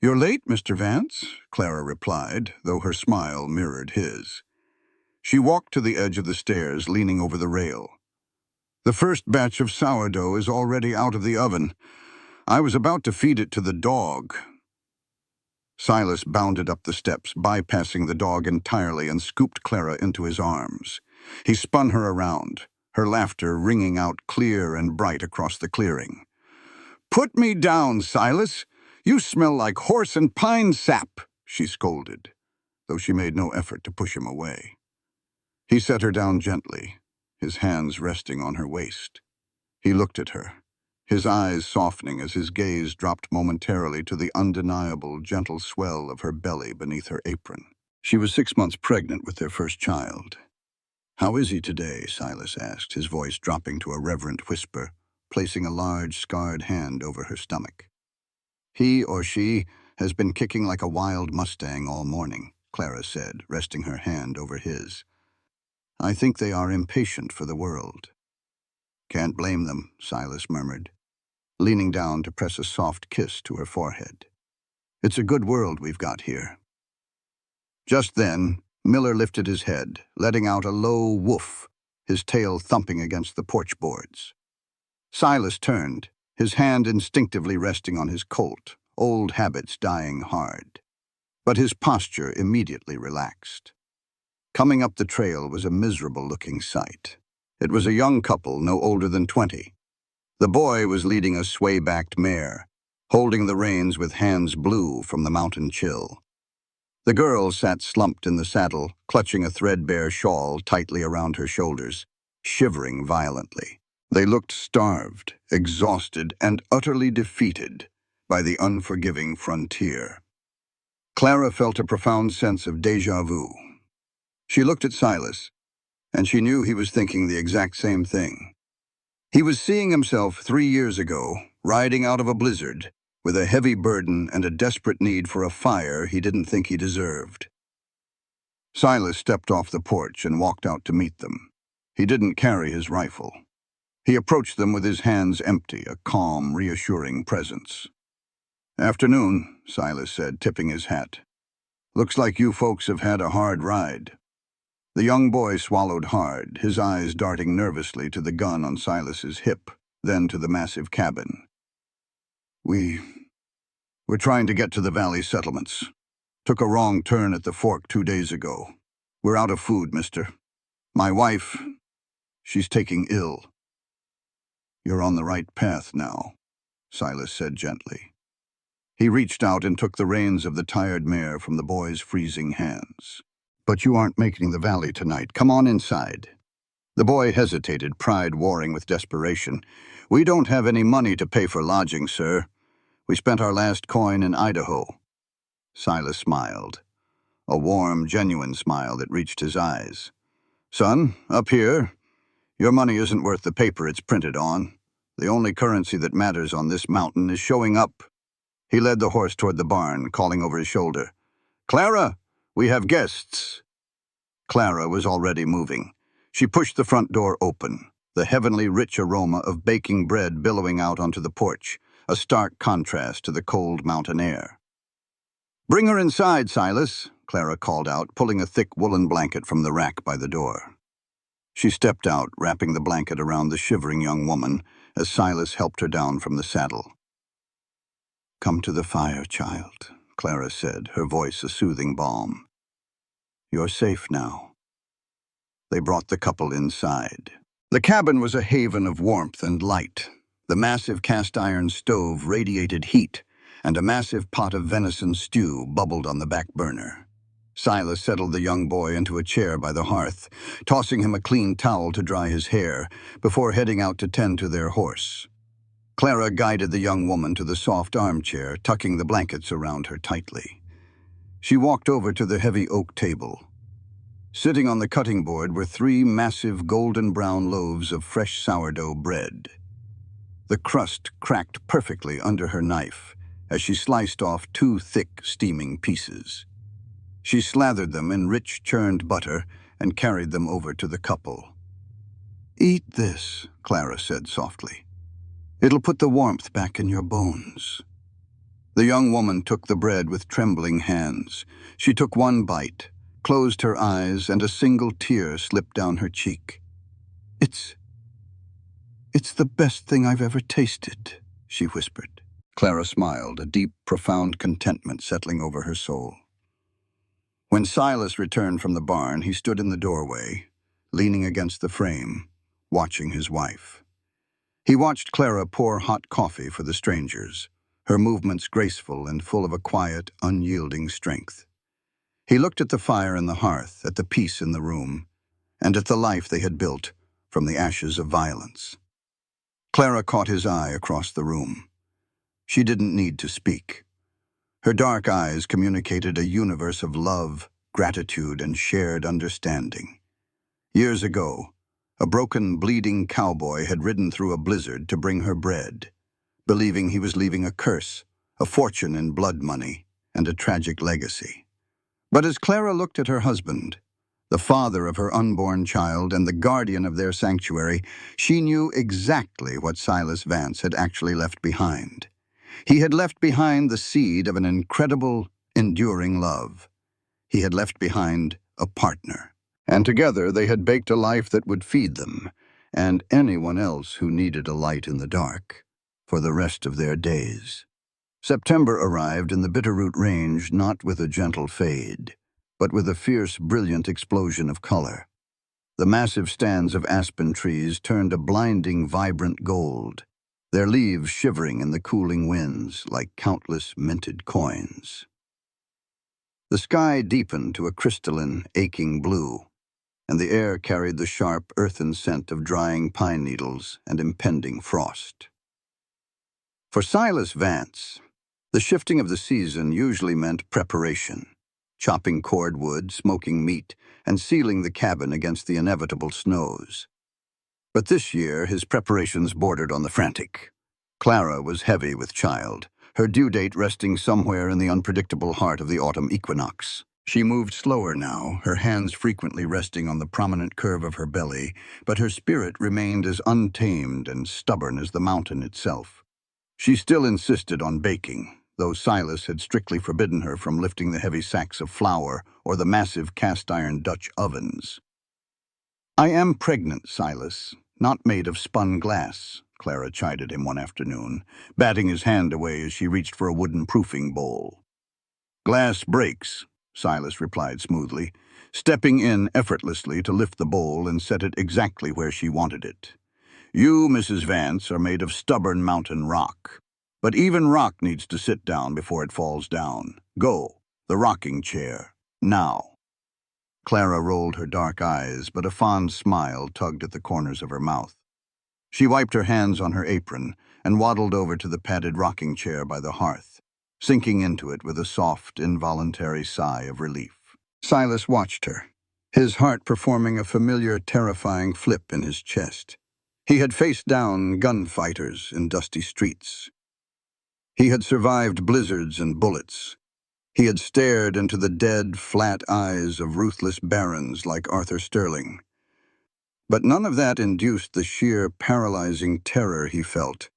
Speaker 2: "You're late, Mr. Vance," Clara replied, though her smile mirrored his. She walked to the edge of the stairs, leaning over the rail. "The first batch of sourdough is already out of the oven. I was about to feed it to the dog." Silas bounded up the steps, bypassing the dog entirely, and scooped Clara into his arms. He spun her around, her laughter ringing out clear and bright across the clearing. "Put me down, Silas! You smell like horse and pine sap," she scolded, though she made no effort to push him away. He set her down gently, his hands resting on her waist. He looked at her, his eyes softening as his gaze dropped momentarily to the undeniable, gentle swell of her belly beneath her apron. She was 6 months pregnant with their first child. "How is he today?" Silas asked, his voice dropping to a reverent whisper, placing a large, scarred hand over her stomach. "He or she has been kicking like a wild mustang all morning," Clara said, resting her hand over his. "I think they are impatient for the world." "Can't blame them," Silas murmured, leaning down to press a soft kiss to her forehead. "It's a good world we've got here." Just then, Miller lifted his head, letting out a low woof, his tail thumping against the porch boards. Silas turned, his hand instinctively resting on his colt, old habits dying hard. But his posture immediately relaxed. Coming up the trail was a miserable-looking sight. It was a young couple no older than 20. The boy was leading a sway-backed mare, holding the reins with hands blue from the mountain chill. The girl sat slumped in the saddle, clutching a threadbare shawl tightly around her shoulders, shivering violently. They looked starved, exhausted, and utterly defeated by the unforgiving frontier. Clara felt a profound sense of déjà vu. She looked at Silas, and she knew he was thinking the exact same thing. He was seeing himself 3 years ago, riding out of a blizzard, with a heavy burden and a desperate need for a fire he didn't think he deserved. Silas stepped off the porch and walked out to meet them. He didn't carry his rifle. He approached them with his hands empty, a calm, reassuring presence. "Afternoon," Silas said, tipping his hat. "Looks like you folks have had a hard ride." The young boy swallowed hard, his eyes darting nervously to the gun on Silas's hip, then to the massive cabin. We're trying to get to the valley settlements. Took a wrong turn at the fork 2 days ago. We're out of food, mister. My wife, she's taking ill." "You're on the right path now," Silas said gently. He reached out and took the reins of the tired mare from the boy's freezing hands. "But you aren't making the valley tonight. Come on inside." The boy hesitated, pride warring with desperation. "We don't have any money to pay for lodging, sir. We spent our last coin in Idaho." Silas smiled, a warm, genuine smile that reached his eyes. "Son, up here, your money isn't worth the paper it's printed on. The only currency that matters on this mountain is showing up." He led the horse toward the barn, calling over his shoulder, "Clara, we have guests." Clara was already moving. She pushed the front door open, the heavenly rich aroma of baking bread billowing out onto the porch, a stark contrast to the cold mountain air. "Bring her inside, Silas," Clara called out, pulling a thick woolen blanket from the rack by the door. She stepped out, wrapping the blanket around the shivering young woman as Silas helped her down from the saddle. "Come to the fire, child," Clara said, her voice a soothing balm. "You're safe now." They brought the couple inside. The cabin was a haven of warmth and light. The massive cast-iron stove radiated heat, and a massive pot of venison stew bubbled on the back burner. Silas settled the young boy into a chair by the hearth, tossing him a clean towel to dry his hair, before heading out to tend to their horse. Clara guided the young woman to the soft armchair, tucking the blankets around her tightly. She walked over to the heavy oak table. Sitting on the cutting board were 3 massive golden-brown loaves of fresh sourdough bread. The crust cracked perfectly under her knife as she sliced off 2 thick, steaming pieces. She slathered them in rich churned butter and carried them over to the couple. "Eat this," Clara said softly. "It'll put the warmth back in your bones." The young woman took the bread with trembling hands. She took one bite, closed her eyes, and a single tear slipped down her cheek. It's the best thing I've ever tasted," she whispered. Clara smiled, a deep, profound contentment settling over her soul. When Silas returned from the barn, he stood in the doorway, leaning against the frame, watching his wife. He watched Clara pour hot coffee for the strangers, her movements graceful and full of a quiet, unyielding strength. He looked at the fire in the hearth, at the peace in the room, and at the life they had built from the ashes of violence. Clara caught his eye across the room. She didn't need to speak. Her dark eyes communicated a universe of love, gratitude, and shared understanding. Years ago, a broken, bleeding cowboy had ridden through a blizzard to bring her bread, believing he was leaving a curse, a fortune in blood money, and a tragic legacy. But as Clara looked at her husband, the father of her unborn child and the guardian of their sanctuary, she knew exactly what Silas Vance had actually left behind. He had left behind the seed of an incredible, enduring love. He had left behind a partner. And together they had baked a life that would feed them, and anyone else who needed a light in the dark, for the rest of their days. September arrived in the Bitterroot Range not with a gentle fade, but with a fierce, brilliant explosion of color. The massive stands of aspen trees turned a blinding, vibrant gold, their leaves shivering in the cooling winds like countless minted coins. The sky deepened to a crystalline, aching blue, and the air carried the sharp, earthen scent of drying pine needles and impending frost. For Silas Vance, the shifting of the season usually meant preparation, chopping cordwood, smoking meat, and sealing the cabin against the inevitable snows. But this year, his preparations bordered on the frantic. Clara was heavy with child, her due date resting somewhere in the unpredictable heart of the autumn equinox. She moved slower now, her hands frequently resting on the prominent curve of her belly, but her spirit remained as untamed and stubborn as the mountain itself. She still insisted on baking, though Silas had strictly forbidden her from lifting the heavy sacks of flour or the massive cast-iron Dutch ovens. "I am pregnant, Silas, not made of spun glass," Clara chided him one afternoon, batting his hand away as she reached for a wooden proofing bowl. "Glass breaks," Silas replied smoothly, stepping in effortlessly to lift the bowl and set it exactly where she wanted it. "You, Mrs. Vance, are made of stubborn mountain rock. But even rock needs to sit down before it falls down. Go, the rocking chair, now." Clara rolled her dark eyes, but a fond smile tugged at the corners of her mouth. She wiped her hands on her apron and waddled over to the padded rocking chair by the hearth, sinking into it with a soft, involuntary sigh of relief. Silas watched her, his heart performing a familiar, terrifying flip in his chest. He had faced down gunfighters in dusty streets. He had survived blizzards and bullets. He had stared into the dead, flat eyes of ruthless barons like Arthur Sterling. But none of that induced the sheer, paralyzing terror he felt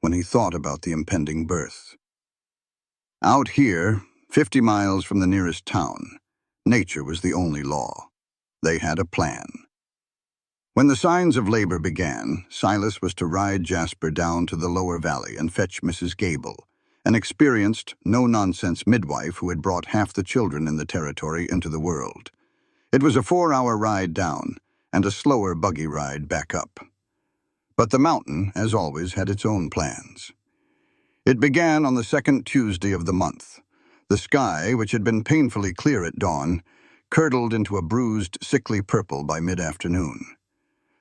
Speaker 2: when he thought about the impending birth. Out here, 50 miles from the nearest town, nature was the only law. They had a plan. When the signs of labor began, Silas was to ride Jasper down to the lower valley and fetch Mrs. Gable, an experienced, no-nonsense midwife who had brought half the children in the territory into the world. It was a 4-hour ride down and a slower buggy ride back up. But the mountain, as always, had its own plans. It began on the second Tuesday of the month. The sky, which had been painfully clear at dawn, curdled into a bruised, sickly purple by mid-afternoon.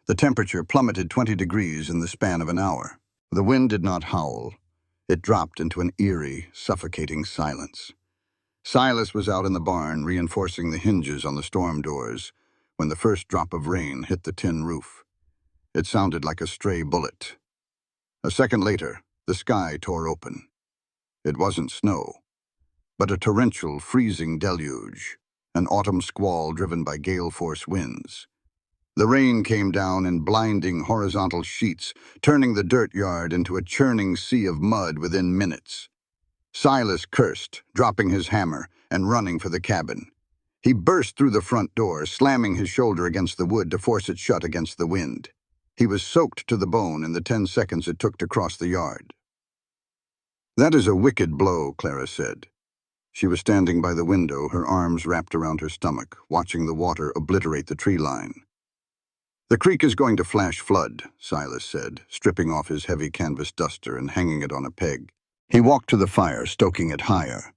Speaker 2: The temperature plummeted 20 degrees in the span of an hour. The wind did not howl. It dropped into an eerie, suffocating silence. Silas was out in the barn, reinforcing the hinges on the storm doors, when the first drop of rain hit the tin roof. It sounded like a stray bullet. A second later, the sky tore open. It wasn't snow, but a torrential, freezing deluge, an autumn squall driven by gale-force winds. The rain came down in blinding horizontal sheets, turning the dirt yard into a churning sea of mud within minutes. Silas cursed, dropping his hammer and running for the cabin. He burst through the front door, slamming his shoulder against the wood to force it shut against the wind. He was soaked to the bone in the 10 seconds it took to cross the yard. "That is a wicked blow," Clara said. She was standing by the window, her arms wrapped around her stomach, watching the water obliterate the tree line. "The creek is going to flash flood," Silas said, stripping off his heavy canvas duster and hanging it on a peg. He walked to the fire, stoking it higher.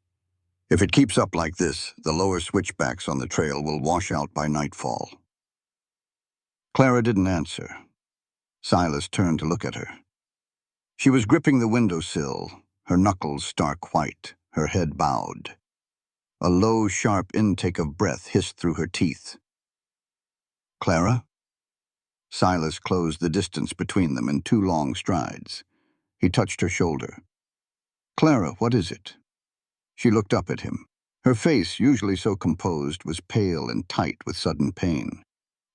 Speaker 2: "If it keeps up like this, the lower switchbacks on the trail will wash out by nightfall." Clara didn't answer. Silas turned to look at her. She was gripping the windowsill, her knuckles stark white, her head bowed. A low, sharp intake of breath hissed through her teeth. "Clara?" Silas closed the distance between them in 2 long strides. He touched her shoulder. "Clara, what is it?" She looked up at him. Her face, usually so composed, was pale and tight with sudden pain.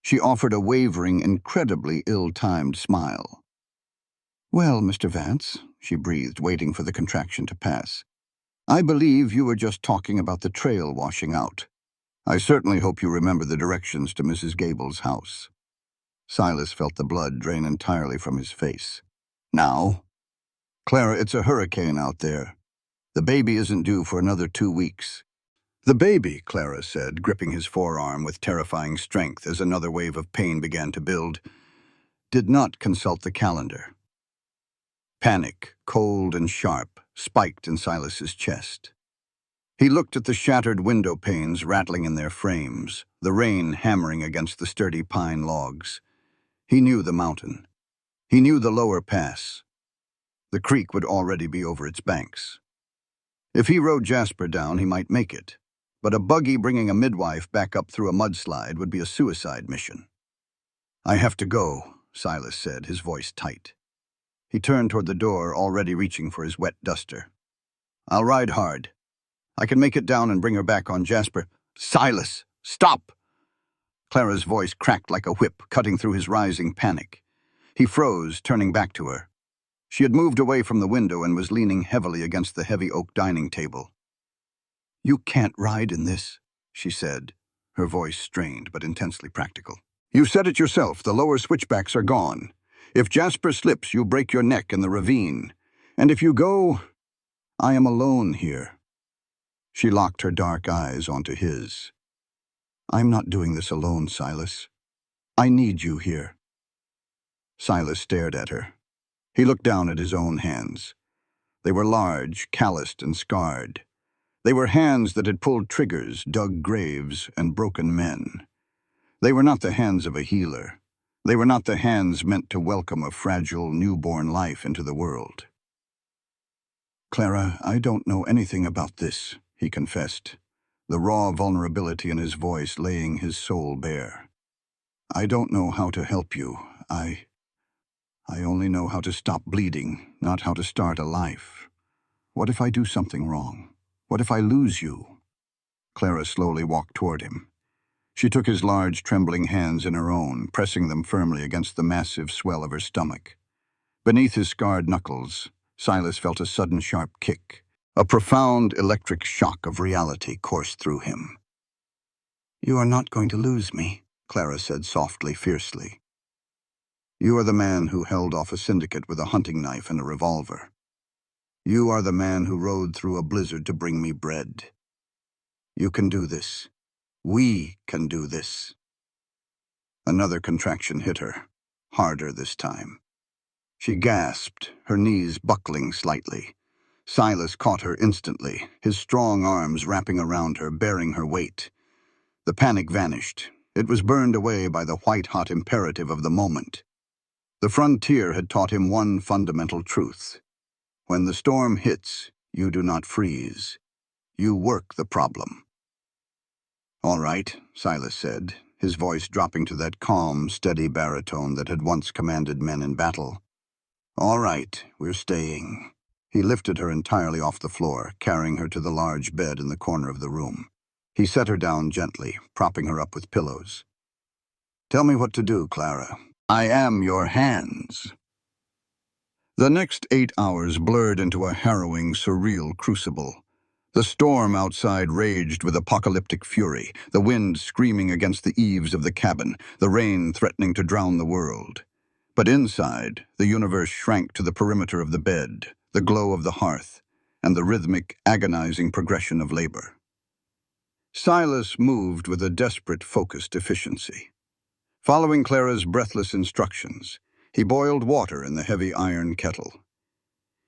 Speaker 2: She offered a wavering, incredibly ill-timed smile. "Well, Mr. Vance," she breathed, waiting for the contraction to pass, "I believe you were just talking about the trail washing out. I certainly hope you remember the directions to Mrs. Gable's house." Silas felt the blood drain entirely from his face. "Now?" "Clara, it's a hurricane out there. The baby isn't due for another 2 weeks. "The baby," Clara said, gripping his forearm with terrifying strength as another wave of pain began to build, did not consult the calendar. Panic, cold and sharp, spiked in Silas's chest. He looked at the shattered window panes rattling in their frames, the rain hammering against the sturdy pine logs. He knew the mountain. He knew the lower pass. The creek would already be over its banks. If he rode Jasper down, he might make it, but a buggy bringing a midwife back up through a mudslide would be a suicide mission. "I have to go," Silas said, his voice tight. He turned toward the door, already reaching for his wet duster. "I'll ride hard. I can make it down and bring her back on Jasper." "Silas, stop!" Clara's voice cracked like a whip, cutting through his rising panic. He froze, turning back to her. She had moved away from the window and was leaning heavily against the heavy oak dining table. "You can't ride in this," she said, her voice strained but intensely practical. "You said it yourself, the lower switchbacks are gone. If Jasper slips, you break your neck in the ravine. And if you go, I am alone here." She locked her dark eyes onto his. "I'm not doing this alone, Silas. I need you here." Silas stared at her. He looked down at his own hands. They were large, calloused, and scarred. They were hands that had pulled triggers, dug graves, and broken men. They were not the hands of a healer. They were not the hands meant to welcome a fragile, newborn life into the world. "Clara, I don't know anything about this," he confessed, the raw vulnerability in his voice laying his soul bare. "I don't know how to help you. I only know how to stop bleeding, not how to start a life. What if I do something wrong? What if I lose you?" Clara slowly walked toward him. She took his large, trembling hands in her own, pressing them firmly against the massive swell of her stomach. Beneath his scarred knuckles, Silas felt a sudden sharp kick. A profound electric shock of reality coursed through him. "You are not going to lose me," Clara said softly, fiercely. "You are the man who held off a syndicate with a hunting knife and a revolver. You are the man who rode through a blizzard to bring me bread. You can do this. We can do this." Another contraction hit her, harder this time. She gasped, her knees buckling slightly. Silas caught her instantly, his strong arms wrapping around her, bearing her weight. The panic vanished. It was burned away by the white-hot imperative of the moment. The frontier had taught him one fundamental truth. When the storm hits, you do not freeze. You work the problem. "All right," Silas said, his voice dropping to that calm, steady baritone that had once commanded men in battle. "All right, we're staying." He lifted her entirely off the floor, carrying her to the large bed in the corner of the room. He set her down gently, propping her up with pillows. "Tell me what to do, Clara. I am your hands." The next 8 hours blurred into a harrowing, surreal crucible. The storm outside raged with apocalyptic fury, the wind screaming against the eaves of the cabin, the rain threatening to drown the world. But inside, the universe shrank to the perimeter of the bed, the glow of the hearth, and the rhythmic, agonizing progression of labor. Silas moved with a desperate, focused efficiency. Following Clara's breathless instructions, he boiled water in the heavy iron kettle.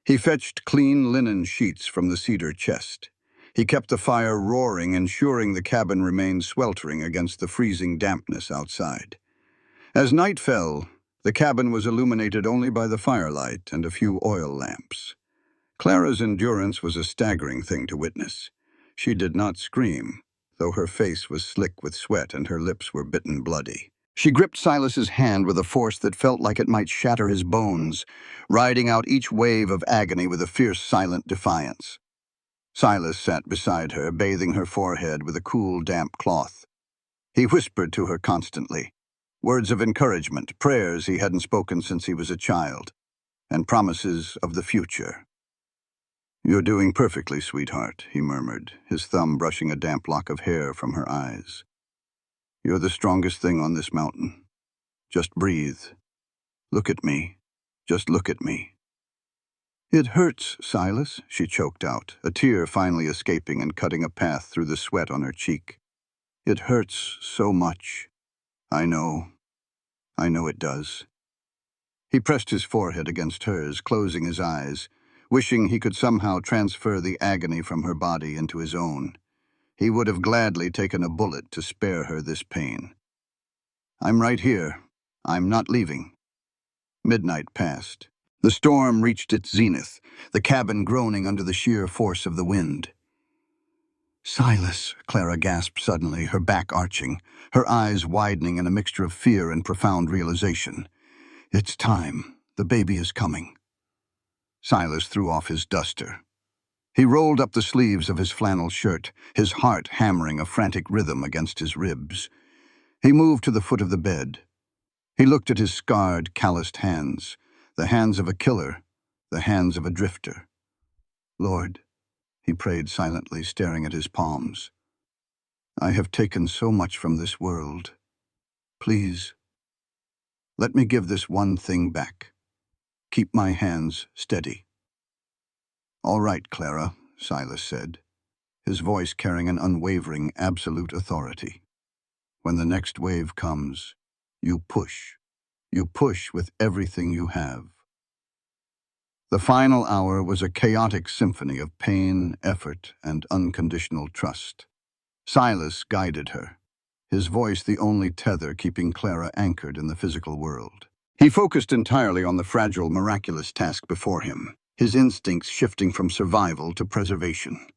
Speaker 2: He fetched clean linen sheets from the cedar chest. He kept the fire roaring, ensuring the cabin remained sweltering against the freezing dampness outside. As night fell, the cabin was illuminated only by the firelight and a few oil lamps. Clara's endurance was a staggering thing to witness. She did not scream, though her face was slick with sweat and her lips were bitten bloody. She gripped Silas's hand with a force that felt like it might shatter his bones, riding out each wave of agony with a fierce, silent defiance. Silas sat beside her, bathing her forehead with a cool, damp cloth. He whispered to her constantly, words of encouragement, prayers he hadn't spoken since he was a child, and promises of the future. "You're doing perfectly, sweetheart," he murmured, his thumb brushing a damp lock of hair from her eyes. "You're the strongest thing on this mountain. Just breathe. Look at me. Just look at me." "It hurts, Silas," she choked out, a tear finally escaping and cutting a path through the sweat on her cheek. "It hurts so much." I know it does." He pressed his forehead against hers, closing his eyes, wishing he could somehow transfer the agony from her body into his own. He would have gladly taken a bullet to spare her this pain. "I'm right here. I'm not leaving." Midnight passed. The storm reached its zenith, the cabin groaning under the sheer force of the wind. "Silas," Clara gasped suddenly, her back arching, her eyes widening in a mixture of fear and profound realization. "It's time. The baby is coming." Silas threw off his duster. He rolled up the sleeves of his flannel shirt, his heart hammering a frantic rhythm against his ribs. He moved to the foot of the bed. He looked at his scarred, calloused hands, the hands of a killer, the hands of a drifter. "Lord," he prayed silently, staring at his palms, "I have taken so much from this world. Please, let me give this one thing back. Keep my hands steady." "All right, Clara," Silas said, his voice carrying an unwavering, absolute authority. "When the next wave comes, you push. You push with everything you have." The final hour was a chaotic symphony of pain, effort, and unconditional trust. Silas guided her, his voice the only tether keeping Clara anchored in the physical world. He focused entirely on the fragile, miraculous task before him, his instincts shifting from survival to preservation.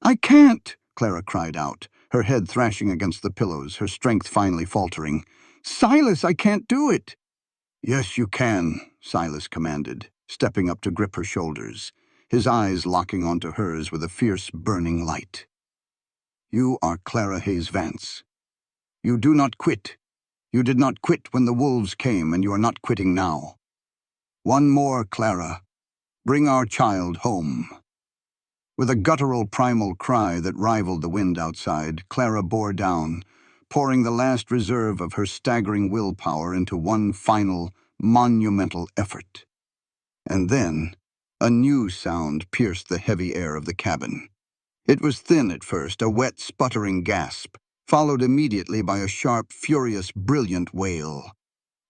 Speaker 2: "I can't," Clara cried out, her head thrashing against the pillows, her strength finally faltering. "Silas, I can't do it." "Yes, you can," Silas commanded, stepping up to grip her shoulders, his eyes locking onto hers with a fierce, burning light. "You are Clara Hayes Vance. You do not quit. You did not quit when the wolves came, and you are not quitting now. One more, Clara. Bring our child home." With a guttural primal cry that rivaled the wind outside, Clara bore down, pouring the last reserve of her staggering willpower into one final, monumental effort. And then, a new sound pierced the heavy air of the cabin. It was thin at first, a wet, sputtering gasp, followed immediately by a sharp, furious, brilliant wail.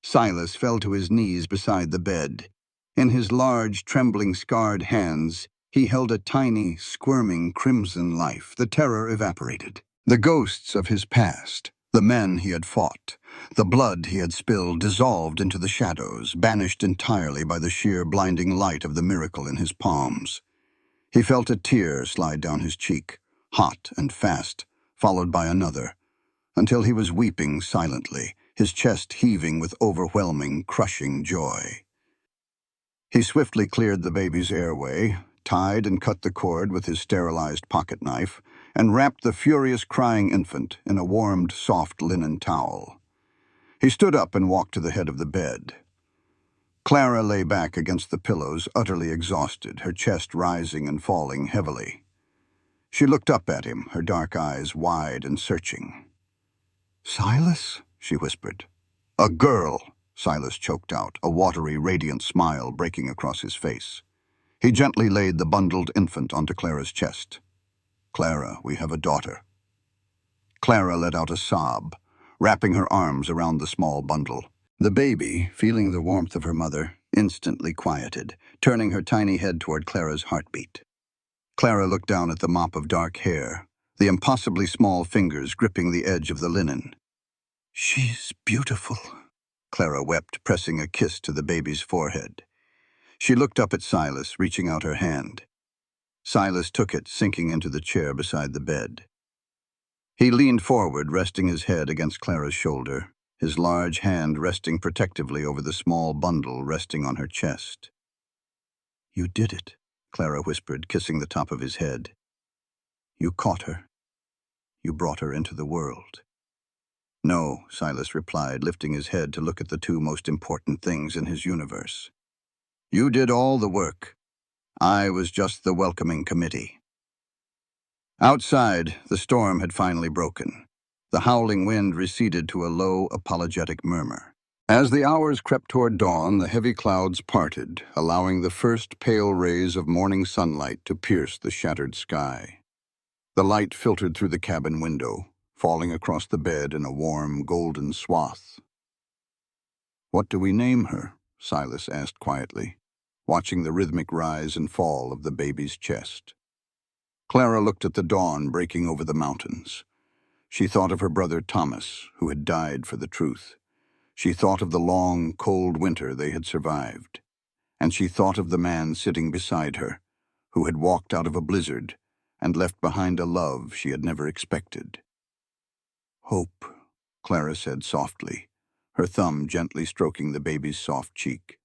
Speaker 2: Silas fell to his knees beside the bed. In his large, trembling, scarred hands, he held a tiny, squirming, crimson life. The terror evaporated. The ghosts of his past, the men he had fought, the blood he had spilled dissolved into the shadows, banished entirely by the sheer, blinding light of the miracle in his palms. He felt a tear slide down his cheek, hot and fast, followed by another, until he was weeping silently, his chest heaving with overwhelming, crushing joy. He swiftly cleared the baby's airway, tied and cut the cord with his sterilized pocket knife, and wrapped the furious crying infant in a warmed, soft linen towel. He stood up and walked to the head of the bed. Clara lay back against the pillows, utterly exhausted, her chest rising and falling heavily. She looked up at him, her dark eyes wide and searching. "Silas?" she whispered. "A girl," Silas choked out, a watery, radiant smile breaking across his face. He gently laid the bundled infant onto Clara's chest. "Clara, we have a daughter." Clara let out a sob, wrapping her arms around the small bundle. The baby, feeling the warmth of her mother, instantly quieted, turning her tiny head toward Clara's heartbeat. Clara looked down at the mop of dark hair, the impossibly small fingers gripping the edge of the linen. "She's beautiful," Clara wept, pressing a kiss to the baby's forehead. She looked up at Silas, reaching out her hand. Silas took it, sinking into the chair beside the bed. He leaned forward, resting his head against Clara's shoulder, his large hand resting protectively over the small bundle resting on her chest. "You did it," Clara whispered, kissing the top of his head. "You caught her. You brought her into the world." "No," Silas replied, lifting his head to look at the two most important things in his universe. "You did all the work. I was just the welcoming committee." Outside, the storm had finally broken. The howling wind receded to a low, apologetic murmur. As the hours crept toward dawn, the heavy clouds parted, allowing the first pale rays of morning sunlight to pierce the shattered sky. The light filtered through the cabin window, falling across the bed in a warm, golden swath. "What do we name her?" Silas asked quietly, watching the rhythmic rise and fall of the baby's chest. Clara looked at the dawn breaking over the mountains. She thought of her brother Thomas, who had died for the truth. She thought of the long, cold winter they had survived. And she thought of the man sitting beside her, who had walked out of a blizzard and left behind a love she had never expected. "Hope," Clara said softly, her thumb gently stroking the baby's soft cheek.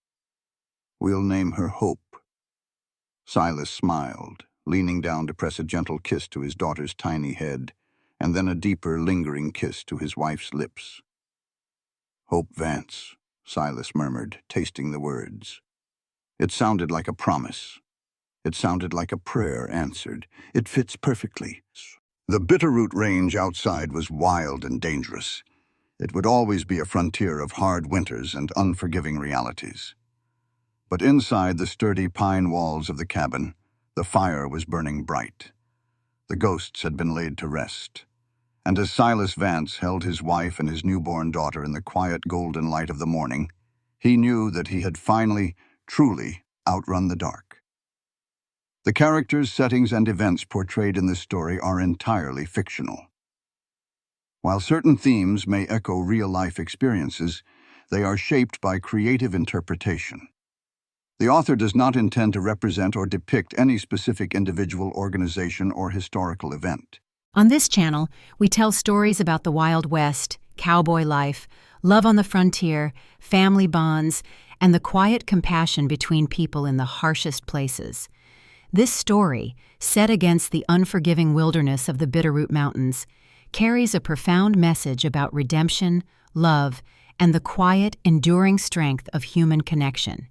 Speaker 2: "We'll name her Hope." Silas smiled, leaning down to press a gentle kiss to his daughter's tiny head, and then a deeper, lingering kiss to his wife's lips. "Hope Vance," Silas murmured, tasting the words. It sounded like a promise. It sounded like a prayer answered. It fits perfectly. The Bitterroot Range outside was wild and dangerous. It would always be a frontier of hard winters and unforgiving realities. But inside the sturdy pine walls of the cabin, the fire was burning bright. The ghosts had been laid to rest. And as Silas Vance held his wife and his newborn daughter in the quiet golden light of the morning, he knew that he had finally, truly, outrun the dark. The characters, settings, and events portrayed in this story are entirely fictional. While certain themes may echo real-life experiences, they are shaped by creative interpretation. The author does not intend to represent or depict any specific individual, organization, or historical event.
Speaker 1: On this channel, we tell stories about the Wild West, cowboy life, love on the frontier, family bonds, and the quiet compassion between people in the harshest places. This story, set against the unforgiving wilderness of the Bitterroot Mountains, carries a profound message about redemption, love, and the quiet, enduring strength of human connection.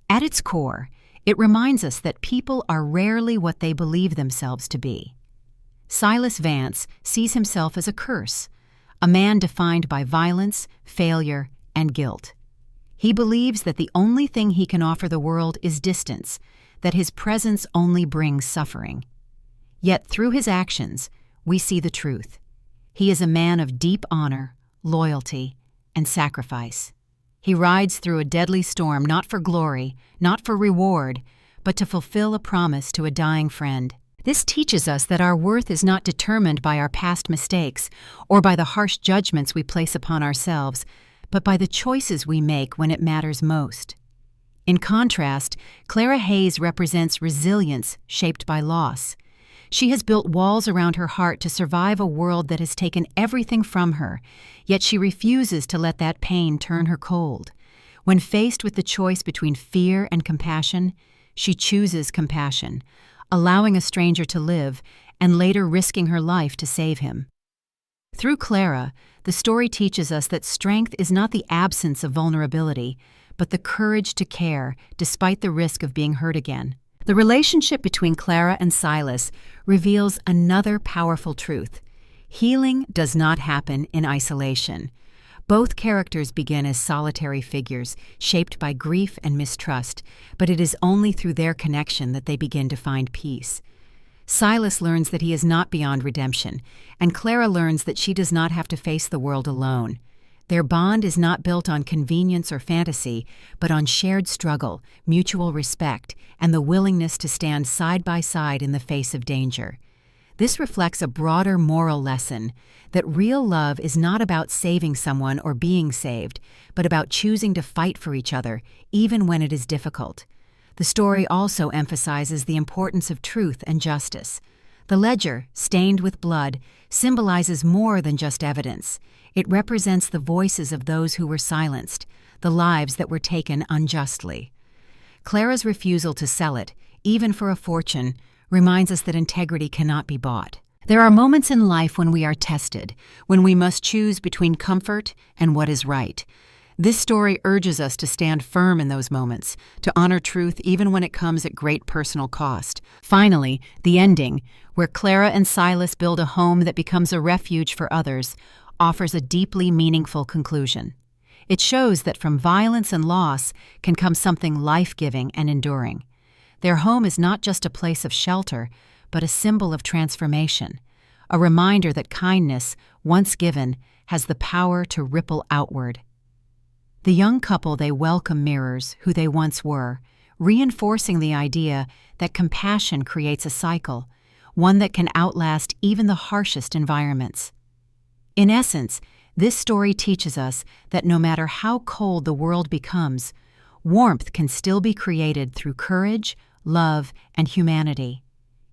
Speaker 1: At its core, it reminds us that people are rarely what they believe themselves to be. Silas Vance sees himself as a curse, a man defined by violence, failure, and guilt. He believes that the only thing he can offer the world is distance, that his presence only brings suffering. Yet through his actions, we see the truth. He is a man of deep honor, loyalty, and sacrifice. He rides through a deadly storm not for glory, not for reward, but to fulfill a promise to a dying friend. This teaches us that our worth is not determined by our past mistakes or by the harsh judgments we place upon ourselves, but by the choices we make when it matters most. In contrast, Clara Hayes represents resilience shaped by loss. She has built walls around her heart to survive a world that has taken everything from her, yet she refuses to let that pain turn her cold. When faced with the choice between fear and compassion, she chooses compassion, allowing a stranger to live
Speaker 3: and later risking her life to save him. Through Clara, the story teaches us that strength is not the absence of vulnerability, but the courage to care despite the risk of being hurt again. The relationship between Clara and Silas reveals another powerful truth. Healing does not happen in isolation. Both characters begin as solitary figures, shaped by grief and mistrust, but it is only through their connection that they begin to find peace. Silas learns that he is not beyond redemption, and Clara learns that she does not have to face the world alone. Their bond is not built on convenience or fantasy, but on shared struggle, mutual respect, and the willingness to stand side by side in the face of danger. This reflects a broader moral lesson that real love is not about saving someone or being saved, but about choosing to fight for each other, even when it is difficult. The story also emphasizes the importance of truth and justice. The ledger, stained with blood, symbolizes more than just evidence. It represents the voices of those who were silenced, the lives that were taken unjustly. Clara's refusal to sell it, even for a fortune, reminds us that integrity cannot be bought. There are moments in life when we are tested, when we must choose between comfort and what is right. This story urges us to stand firm in those moments, to honor truth even when it comes at great personal cost. Finally, the ending, where Clara and Silas build a home that becomes a refuge for others, offers a deeply meaningful conclusion. It shows that from violence and loss can come something life-giving and enduring. Their home is not just a place of shelter, but a symbol of transformation, a reminder that kindness, once given, has the power to ripple outward. The young couple they welcome mirrors who they once were, reinforcing the idea that compassion creates a cycle, one that can outlast even the harshest environments. In essence, this story teaches us that no matter how cold the world becomes, warmth can still be created through courage, love, and humanity.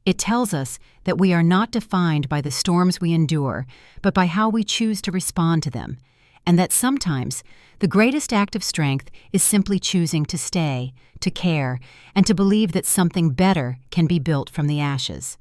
Speaker 3: It tells us that we are not defined by the storms we endure, but by how we choose to respond to them, and that sometimes the greatest act of strength is simply choosing to stay, to care, and to believe that something better can be built from the ashes.